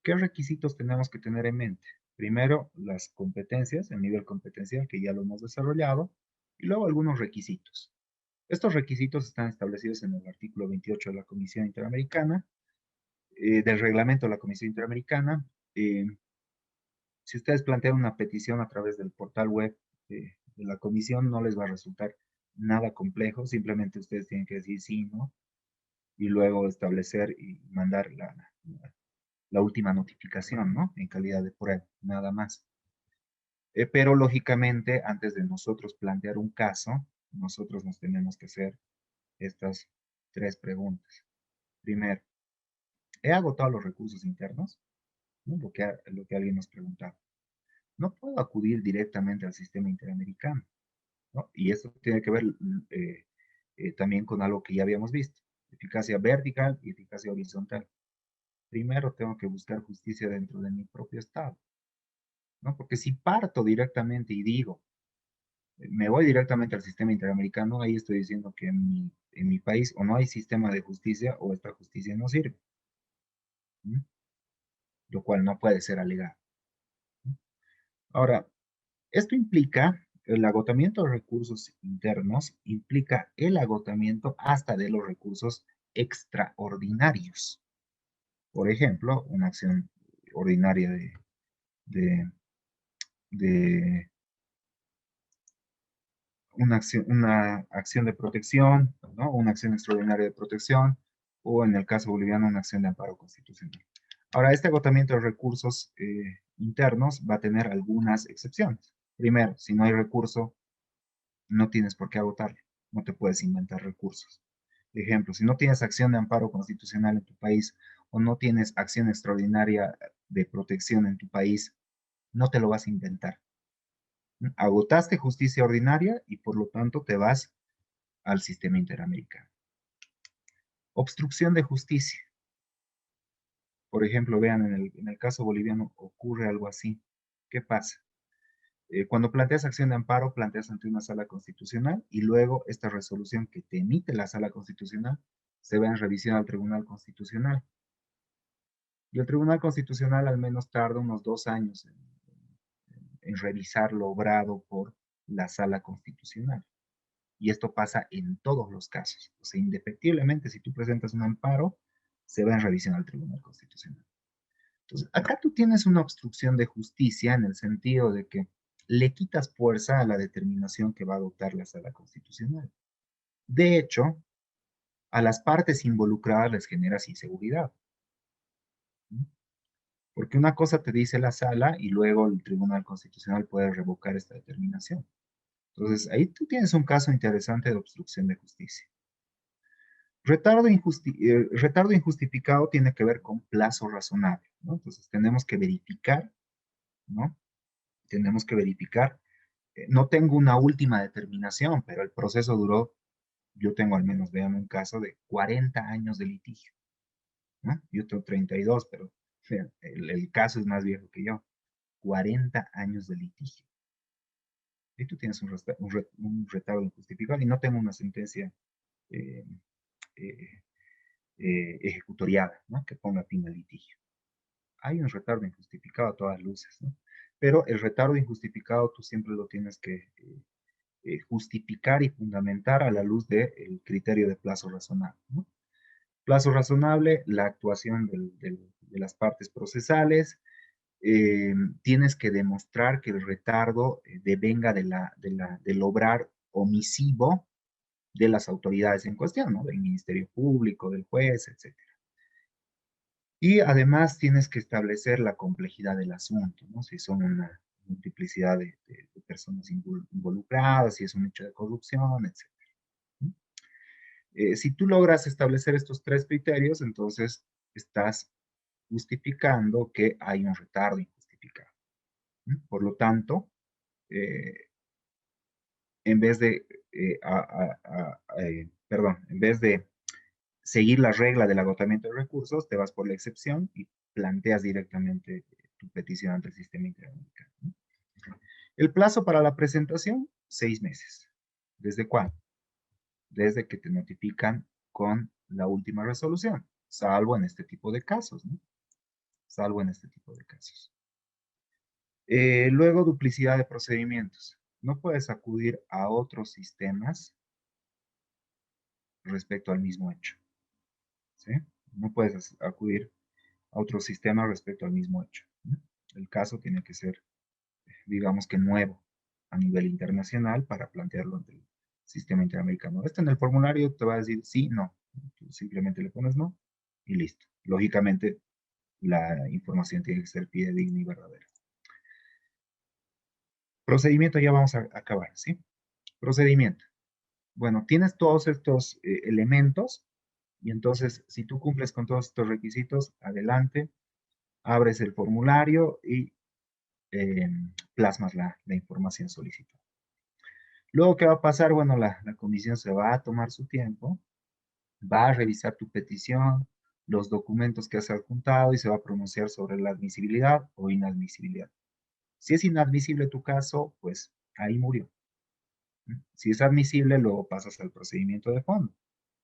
¿Qué requisitos tenemos que tener en mente? Primero, las competencias, el nivel competencial, que ya lo hemos desarrollado, y luego algunos requisitos. Estos requisitos están establecidos en el artículo 28 de la Comisión Interamericana, del reglamento de la Comisión Interamericana. Si ustedes plantean una petición a través del portal web de la Comisión, no les va a resultar nada complejo, simplemente ustedes tienen que decir sí, no, y luego establecer y mandar la última notificación, ¿no? En calidad de prueba, nada más. Pero lógicamente, antes de nosotros plantear un caso, nosotros nos tenemos que hacer estas tres preguntas. Primero, ¿he agotado los recursos internos? ¿No? Lo que alguien nos preguntaba. No puedo acudir directamente al sistema interamericano, ¿no? Y esto tiene que ver también con algo que ya habíamos visto, eficacia vertical y eficacia horizontal. Primero tengo que buscar justicia dentro de mi propio estado, ¿no? Porque si parto directamente y digo, me voy directamente al sistema interamericano, ahí estoy diciendo que en mi país o no hay sistema de justicia o esta justicia no sirve, ¿no? Lo cual no puede ser alegado, ¿no? Ahora, esto implica, el agotamiento de recursos internos implica el agotamiento hasta de los recursos extraordinarios. Por ejemplo, una acción ordinaria de, de una acción de protección, ¿no? Una acción extraordinaria de protección, o en el caso boliviano, una acción de amparo constitucional. Ahora, este agotamiento de recursos internos va a tener algunas excepciones. Primero, si no hay recurso, no tienes por qué agotarlo, no te puedes inventar recursos. Ejemplo, si no tienes acción de amparo constitucional en tu país o no tienes acción extraordinaria de protección en tu país, no te lo vas a inventar. Agotaste justicia ordinaria y por lo tanto te vas al sistema interamericano. Obstrucción de justicia. Por ejemplo, vean, en el caso boliviano ocurre algo así. ¿Qué pasa? Cuando planteas acción de amparo, planteas ante una sala constitucional y luego esta resolución que te emite la sala constitucional se va en revisión al Tribunal Constitucional. Y el Tribunal Constitucional al menos tarda unos 2 años en revisar lo obrado por la sala constitucional. Y esto pasa en todos los casos. O sea, indefectiblemente, si tú presentas un amparo, se va en revisión al Tribunal Constitucional. Entonces, acá tú tienes una obstrucción de justicia en el sentido de que le quitas fuerza a la determinación que va a adoptar la Sala Constitucional. De hecho, a las partes involucradas les generas inseguridad. ¿Sí? Porque una cosa te dice la sala y luego el Tribunal Constitucional puede revocar esta determinación. Entonces, ahí tú tienes un caso interesante de obstrucción de justicia. Retardo injustificado tiene que ver con plazo razonable, ¿no? Entonces, tenemos que verificar, ¿no? Tenemos que verificar. No tengo una última determinación, pero el proceso duró, yo tengo al menos, vean, un caso de 40 años de litigio, ¿no? Yo tengo 32, pero vean, el caso es más viejo que yo. 40 años de litigio. Y tú tienes un retardo injustificado y no tengo una sentencia eh, eh, ejecutoriada, ¿no? Que ponga fin al litigio. Hay un retardo injustificado a todas luces, ¿no? Pero el retardo injustificado tú siempre lo tienes que justificar y fundamentar a la luz del criterio de plazo razonable, ¿no? Plazo razonable, la actuación de las partes procesales, tienes que demostrar que el retardo devenga del obrar omisivo de las autoridades en cuestión, ¿no? Del Ministerio Público, del juez, etc. Y además tienes que establecer la complejidad del asunto, ¿no? Si son una multiplicidad de personas involucradas, si es un hecho de corrupción, etc. Si tú logras establecer estos tres criterios, entonces estás justificando que hay un retardo injustificado. Por lo tanto, en vez de, en vez de seguir la regla del agotamiento de recursos, te vas por la excepción y planteas directamente tu petición ante el sistema interamericano, ¿no? El plazo para la presentación, 6 meses. ¿Desde cuándo? Desde que te notifican con la última resolución, salvo en este tipo de casos, ¿no? Salvo en este tipo de casos. Luego, duplicidad de procedimientos. No puedes acudir a otros sistemas respecto al mismo hecho, ¿sí? No puedes acudir a otro sistema respecto al mismo hecho, ¿no? El caso tiene que ser, digamos que nuevo a nivel internacional para plantearlo ante el sistema interamericano. Este en el formulario te va a decir sí, no. Tú simplemente le pones no y listo. Lógicamente, la información tiene que ser fidedigna y verdadera. Procedimiento, ya vamos a acabar, ¿sí? Procedimiento. Bueno, tienes todos estos elementos y entonces, si tú cumples con todos estos requisitos, adelante, abres el formulario y plasmas la información solicitada. Luego, ¿qué va a pasar? Bueno, la comisión se va a tomar su tiempo, va a revisar tu petición, los documentos que has adjuntado y se va a pronunciar sobre la admisibilidad o inadmisibilidad. Si es inadmisible tu caso, pues ahí murió. Si es admisible, luego pasas al procedimiento de fondo,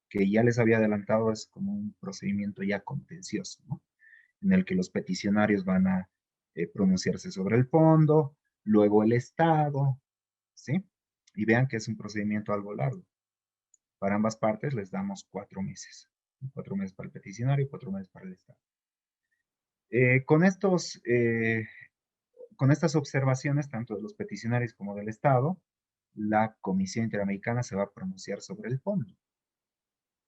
que ya les había adelantado, es como un procedimiento ya contencioso, ¿no? En el que los peticionarios van a pronunciarse sobre el fondo, luego el Estado, ¿sí? Y vean que es un procedimiento algo largo. Para ambas partes les damos 4 meses. 4 meses para el peticionario y 4 meses para el Estado. Con estas observaciones, tanto de los peticionarios como del Estado, la Comisión Interamericana se va a pronunciar sobre el fondo,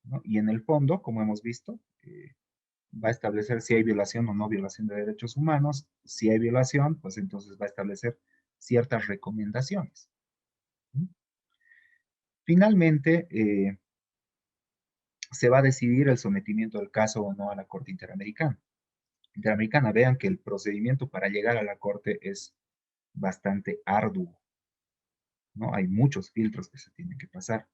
¿no? Y en el fondo, como hemos visto, va a establecer si hay violación o no violación de derechos humanos. Si hay violación, pues entonces va a establecer ciertas recomendaciones. Finalmente, se va a decidir el sometimiento del caso o no a la Corte Interamericana. Vean que el procedimiento para llegar a la Corte es bastante arduo, ¿no? Hay muchos filtros que se tienen que pasar.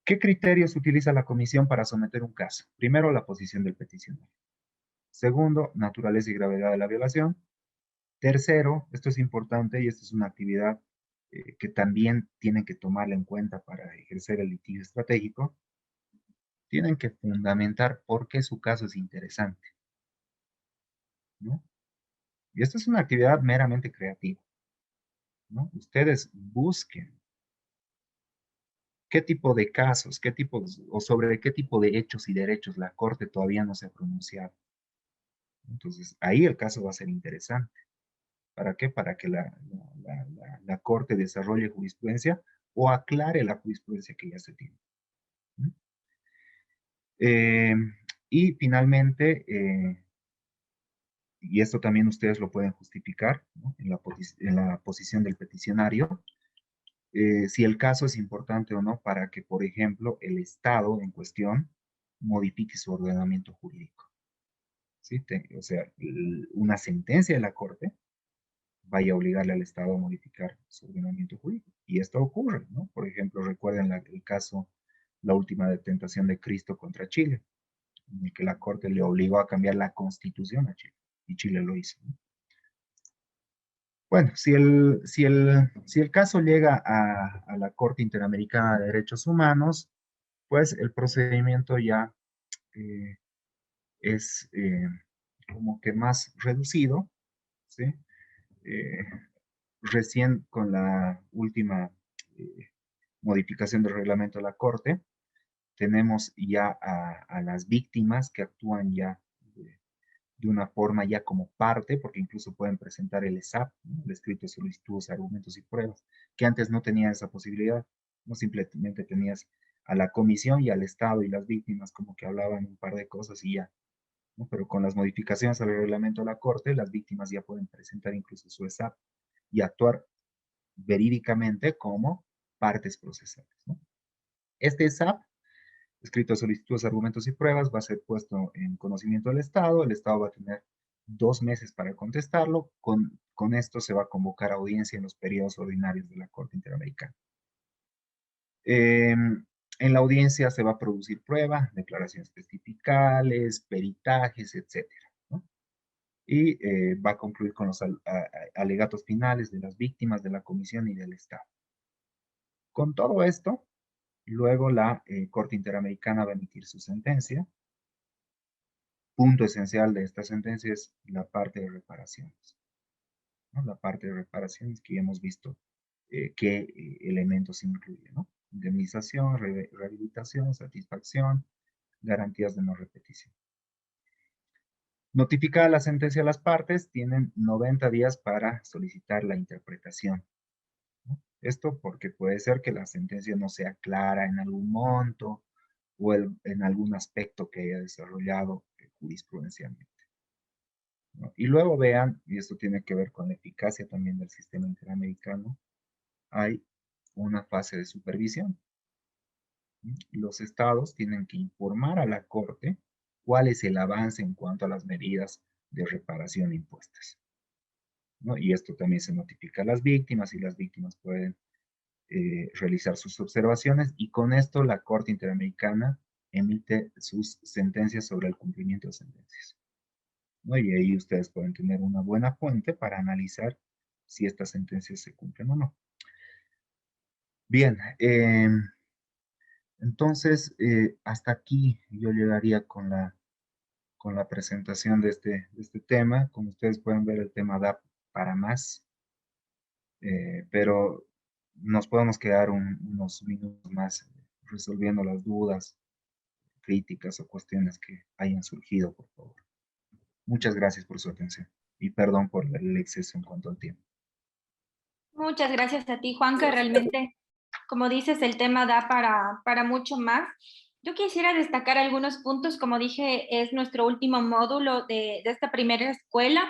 ¿Qué criterios utiliza la comisión para someter un caso? Primero, la posición del peticionario. Segundo, naturaleza y gravedad de la violación. Tercero, esto es importante y esta es una actividad que también tienen que tomarla en cuenta para ejercer el litigio estratégico. Tienen que fundamentar por qué su caso es interesante, ¿no? Y esta es una actividad meramente creativa, ¿no? Ustedes busquen qué tipo de casos, o sobre qué tipo de hechos y derechos la Corte todavía no se ha pronunciado. Entonces, ahí el caso va a ser interesante. ¿Para qué? Para que la Corte desarrolle jurisprudencia o aclare la jurisprudencia que ya se tiene. Eh, y finalmente, y esto también ustedes lo pueden justificar, ¿no? En la posición del peticionario, si el caso es importante o no para que, por ejemplo, el Estado en cuestión modifique su ordenamiento jurídico. ¿Sí? O sea, una sentencia de la Corte vaya a obligarle al Estado a modificar su ordenamiento jurídico. Y esto ocurre, ¿no? Por ejemplo, recuerden el caso, la última detentación de Cristo contra Chile, en el que la Corte le obligó a cambiar la constitución a Chile, y Chile lo hizo, ¿no? Bueno, si el caso llega a la Corte Interamericana de Derechos Humanos, pues el procedimiento ya eh, es como que más reducido, ¿sí? Eh, Recién con la última eh, modificación del reglamento de la Corte, tenemos ya a las víctimas que actúan ya de una forma ya como parte, porque incluso pueden presentar el ESAP, ¿no? El escrito de solicitudes, argumentos y pruebas, que antes no tenía esa posibilidad, no simplemente tenías a la comisión y al Estado y las víctimas como que hablaban un par de cosas y ya, ¿no? Pero con las modificaciones al reglamento de la Corte, las víctimas ya pueden presentar incluso su ESAP y actuar verídicamente como partes procesales, ¿no? Este ESAP, escrito de solicitudes, argumentos y pruebas, va a ser puesto en conocimiento del Estado. El Estado va a tener 2 meses para contestarlo. Con esto se va a convocar audiencia en los periodos ordinarios de la Corte Interamericana. En la audiencia se va a producir prueba, declaraciones testificales, peritajes, etcétera, ¿no? Y va a concluir con los alegatos finales de las víctimas, de la comisión y del Estado. Con todo esto, luego la Corte Interamericana va a emitir su sentencia. Punto esencial de esta sentencia es la parte de reparaciones, ¿no? La parte de reparaciones que ya hemos visto qué elementos incluye, ¿no? Indemnización, rehabilitación, satisfacción, garantías de no repetición. Notificada la sentencia a las partes, tienen 90 días para solicitar la interpretación, ¿no? Esto porque puede ser que la sentencia no sea clara en algún monto o en algún aspecto que haya desarrollado jurisprudencialmente, ¿no? Y luego vean, y esto tiene que ver con la eficacia también del sistema interamericano, hay una fase de supervisión. Los estados tienen que informar a la Corte cuál es el avance en cuanto a las medidas de reparación impuestas, ¿no? Y esto también se notifica a las víctimas y las víctimas pueden realizar sus observaciones y con esto la Corte Interamericana emite sus sentencias sobre el cumplimiento de sentencias, ¿no? Y ahí ustedes pueden tener una buena fuente para analizar si estas sentencias se cumplen o no. Bien, entonces hasta aquí yo llegaría con la presentación de este tema. Como ustedes pueden ver, el tema da para más, pero nos podemos quedar unos minutos más resolviendo las dudas, críticas o cuestiones que hayan surgido, por favor. Muchas gracias por su atención y perdón por el exceso en cuanto al tiempo. Muchas gracias a ti, Juan, que realmente, como dices, el tema da para mucho más. Yo quisiera destacar algunos puntos, como dije, es nuestro último módulo de esta primera escuela.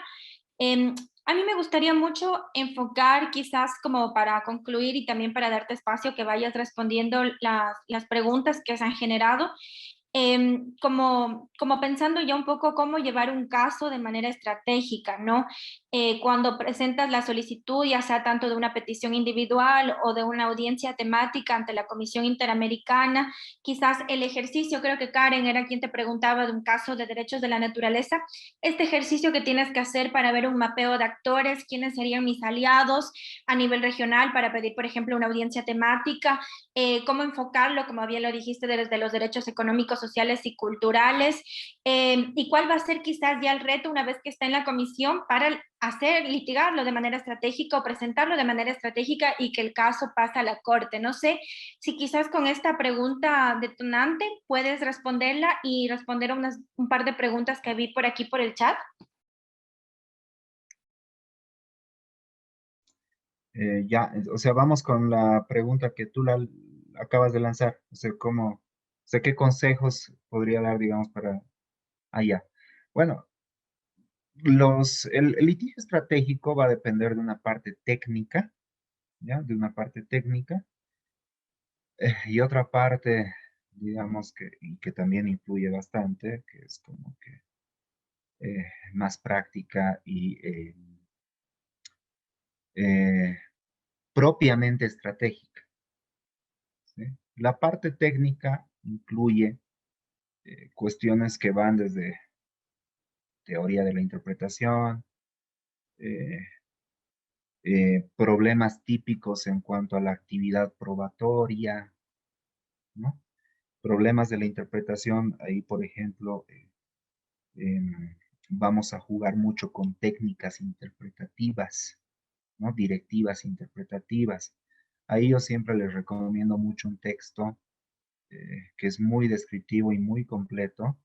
A mí me gustaría mucho enfocar, quizás como para concluir y también para darte espacio que vayas respondiendo las preguntas que se han generado, como pensando ya un poco cómo llevar un caso de manera estratégica, ¿no? Cuando presentas la solicitud, ya sea tanto de una petición individual o de una audiencia temática ante la Comisión Interamericana, quizás el ejercicio, creo que Karen era quien te preguntaba de un caso de derechos de la naturaleza, este ejercicio que tienes que hacer para ver un mapeo de actores, quiénes serían mis aliados a nivel regional para pedir, por ejemplo, una audiencia temática, cómo enfocarlo, como bien lo dijiste, desde los derechos económicos, sociales y culturales, y cuál va a ser quizás ya el reto una vez que está en la comisión para litigarlo de manera estratégica o presentarlo de manera estratégica y que el caso pase a la corte. No sé si quizás con esta pregunta detonante puedes responderla y responder a un par de preguntas que vi por aquí por el chat. Ya, o sea, vamos con la pregunta que tú acabas de lanzar. O sea, ¿qué consejos podría dar, digamos, para allá? Bueno, el litigio estratégico va a depender de una parte técnica, ¿ya? De una parte técnica, y otra parte, digamos, y que también influye bastante, que es como que más práctica y eh, propiamente estratégica, ¿sí? La parte técnica incluye cuestiones que van desde teoría de la interpretación, eh, problemas típicos en cuanto a la actividad probatoria, ¿no? Problemas de la interpretación, ahí por ejemplo, vamos a jugar mucho con técnicas interpretativas, ¿no? Directivas interpretativas. Ahí yo siempre les recomiendo mucho un texto que es muy descriptivo y muy completo,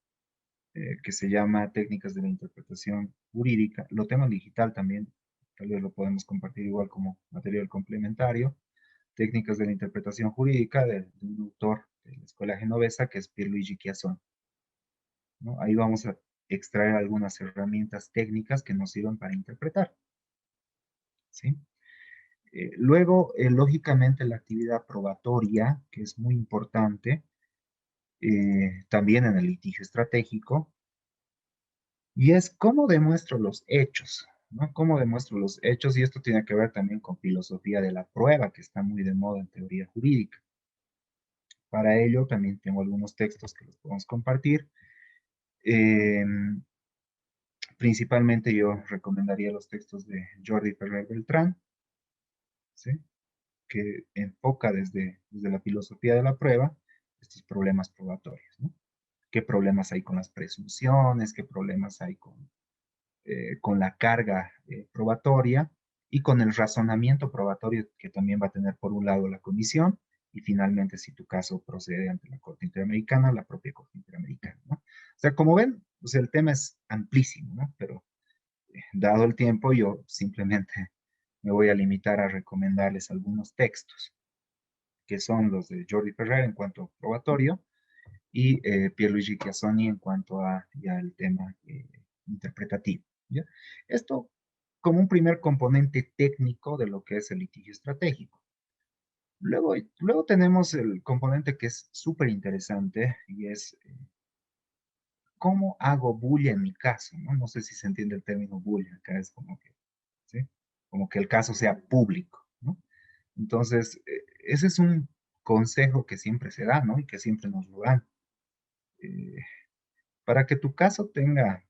que se llama Técnicas de la Interpretación Jurídica. Lo tengo en digital también, tal vez lo podemos compartir igual como material complementario. Técnicas de la Interpretación Jurídica de un autor de la Escuela Genovesa, que es Pierluigi Chiassone, ¿no? Ahí vamos a extraer algunas herramientas técnicas que nos sirven para interpretar, ¿sí? Luego, lógicamente, la actividad probatoria, que es muy importante, también en el litigio estratégico, y es cómo demuestro los hechos, ¿no? Cómo demuestro los hechos, y esto tiene que ver también con filosofía de la prueba, que está muy de moda en teoría jurídica. Para ello, también tengo algunos textos que los podemos compartir. Eh, Principalmente yo recomendaría los textos de Jordi Ferrer Beltrán, ¿sí? Que enfoca desde la filosofía de la prueba estos problemas probatorios, ¿no? ¿Qué problemas hay con las presunciones? ¿Qué problemas hay con la carga probatoria y con el razonamiento probatorio que también va a tener por un lado la comisión y finalmente si tu caso procede ante la Corte Interamericana, la propia Corte Interamericana, ¿no? O sea, como ven, pues el tema es amplísimo, ¿no? Pero dado el tiempo, yo simplemente me voy a limitar a recomendarles algunos textos, que son los de Jordi Ferrer en cuanto a probatorio y Pierluigi Chiassoni en cuanto a ya el tema interpretativo, ¿ya? Esto como un primer componente técnico de lo que es el litigio estratégico. Luego tenemos el componente que es súper interesante y es cómo hago bulla en mi caso, ¿no? No sé si se entiende el término bulla, acá es como que, ¿sí? Como que el caso sea público, ¿no? Entonces, ese es un consejo que siempre se da, ¿no? Y que siempre nos lo dan. Eh, para que tu caso tenga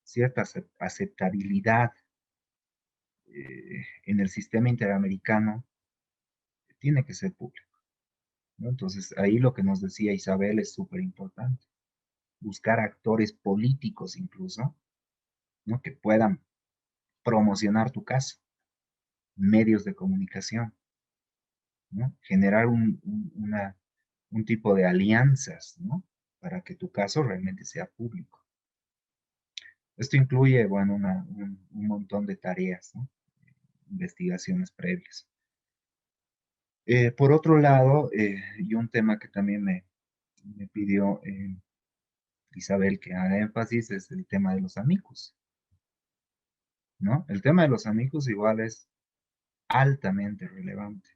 cierta aceptabilidad en el sistema interamericano, tiene que ser público, ¿no? Entonces, ahí lo que nos decía Isabel es súper importante. Buscar actores políticos incluso, ¿no? Que puedan promocionar tu caso, medios de comunicación, ¿no? Generar un tipo de alianzas, ¿no? Para que tu caso realmente sea público. Esto incluye, bueno, un montón de tareas, ¿no? Investigaciones previas. Por otro lado, y un tema que también me pidió Isabel que haga énfasis es el tema de los amigos, ¿no? El tema de los amigos igual es altamente relevante,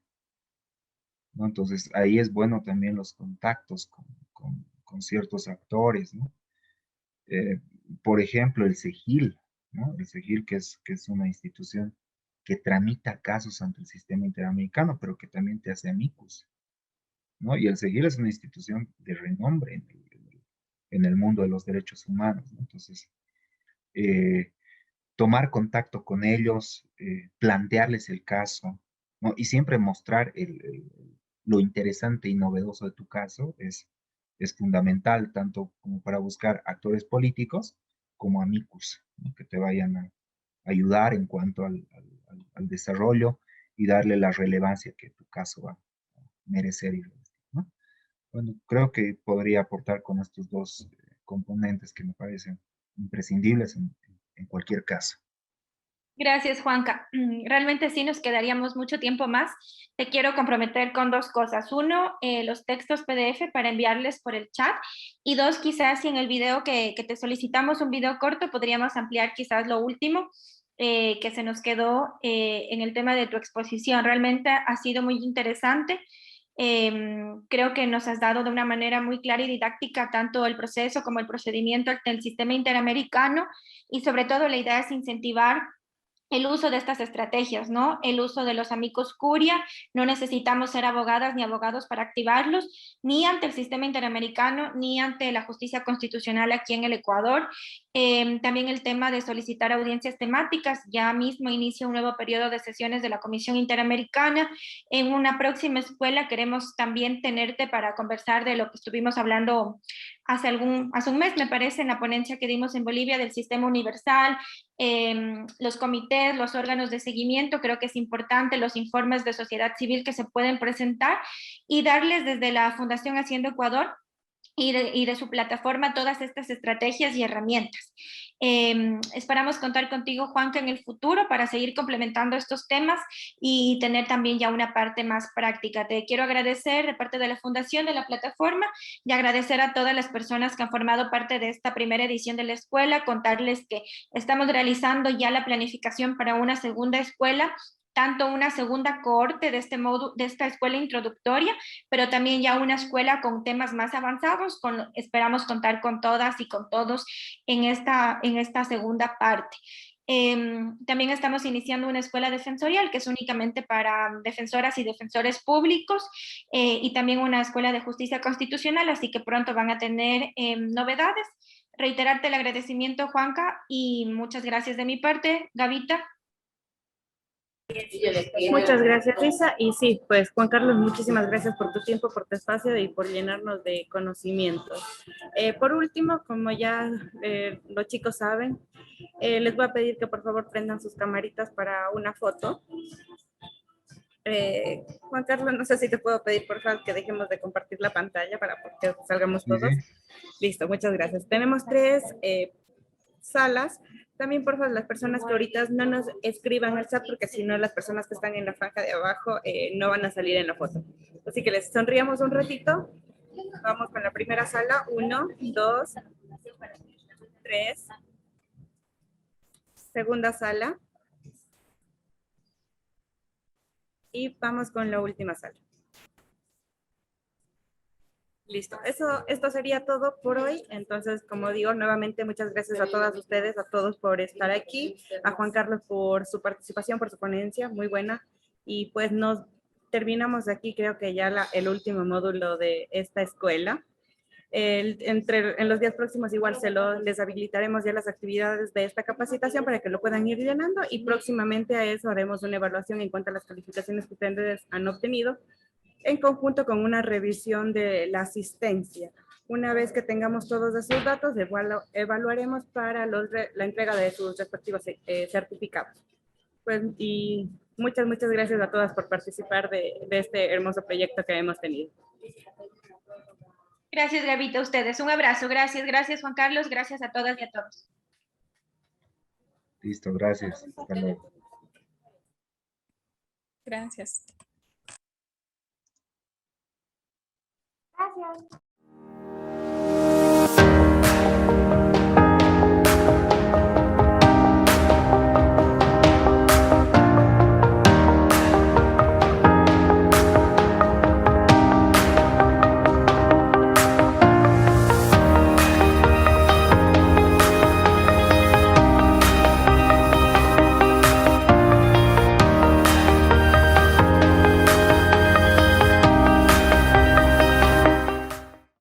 ¿no? Entonces ahí es bueno también los contactos con ciertos actores, ¿no? Eh, por ejemplo, el SEGIL, ¿no? El SEGIL que es una institución que tramita casos ante el sistema interamericano, pero que también te hace amigos, ¿no? Y el SEGIL es una institución de renombre en el mundo de los derechos humanos, ¿no? Entonces, eh, tomar contacto con ellos, plantearles el caso, ¿no? Y siempre mostrar lo interesante y novedoso de tu caso es fundamental, tanto como para buscar actores políticos como amigos, ¿no? Que te vayan a ayudar en cuanto al desarrollo y darle la relevancia que tu caso va a merecer y revestir, ¿no? Bueno, creo que podría aportar con estos dos componentes que me parecen imprescindibles en cualquier caso. Gracias, Juanca. Realmente sí nos quedaríamos mucho tiempo más. Te quiero comprometer con dos cosas. Uno, los textos PDF para enviarles por el chat. Y dos, quizás si en el video que te solicitamos un video corto, podríamos ampliar quizás lo último que se nos quedó en el tema de tu exposición. Realmente ha sido muy interesante. Creo que nos has dado de una manera muy clara y didáctica tanto el proceso como el procedimiento del sistema interamericano y sobre todo la idea es incentivar el uso de estas estrategias, ¿no? El uso de los amicus curia, no necesitamos ser abogadas ni abogados para activarlos, ni ante el sistema interamericano, ni ante la justicia constitucional aquí en el Ecuador. También el tema de solicitar audiencias temáticas, ya mismo inicia un nuevo periodo de sesiones de la Comisión Interamericana. En una próxima escuela queremos también tenerte para conversar de lo que estuvimos hablando hace un mes, me parece, en la ponencia que dimos en Bolivia del sistema universal, los comités, los órganos de seguimiento, creo que es importante los informes de sociedad civil que se pueden presentar y darles desde la Fundación Haciendo Ecuador y de su plataforma todas estas estrategias y herramientas. Esperamos contar contigo, Juanca, en el futuro para seguir complementando estos temas y tener también ya una parte más práctica. Te quiero agradecer de parte de la Fundación, de la plataforma, y agradecer a todas las personas que han formado parte de esta primera edición de la escuela, contarles que estamos realizando ya la planificación para una segunda escuela, tanto una segunda cohorte de esta escuela introductoria, pero también ya una escuela con temas más avanzados. Esperamos contar con todas y con todos en esta segunda parte. También estamos iniciando una escuela defensorial que es únicamente para defensoras y defensores públicos, y también una escuela de justicia constitucional, así que pronto van a tener novedades. Reiterarte el agradecimiento, Juanca, y muchas gracias de mi parte. Gavita. Muchas gracias, Lisa. Y sí, pues Juan Carlos, muchísimas gracias por tu tiempo, por tu espacio y por llenarnos de conocimientos. Por último, como ya los chicos saben, les voy a pedir que por favor prendan sus camaritas para una foto. Juan Carlos, no sé si te puedo pedir por favor que dejemos de compartir la pantalla para que salgamos todos. Sí. Listo, muchas gracias. Tenemos 3 salas. También, por favor, las personas que ahorita no nos escriban al chat, porque si no, las personas que están en la franja de abajo no van a salir en la foto. Así que les sonríamos un ratito. Vamos con la primera sala. 1, 2, 3. Segunda sala. Y vamos con la última sala. Listo, esto sería todo por hoy. Entonces, como digo, nuevamente muchas gracias a todas ustedes, a todos por estar aquí, a Juan Carlos por su participación, por su ponencia, muy buena. Y pues nos terminamos aquí, creo que ya el último módulo de esta escuela. En los días próximos igual les habilitaremos ya las actividades de esta capacitación para que lo puedan ir llenando y próximamente a eso haremos una evaluación en cuanto a las calificaciones que ustedes han obtenido, en conjunto con una revisión de la asistencia. Una vez que tengamos todos esos datos, evaluaremos para la entrega de sus respectivos certificados. Pues, y muchas gracias a todas por participar de este hermoso proyecto que hemos tenido. Gracias, Gavita, a ustedes. Un abrazo. Gracias, Juan Carlos. Gracias a todas y a todos. Listo, gracias. Hasta luego. Gracias. Gracias.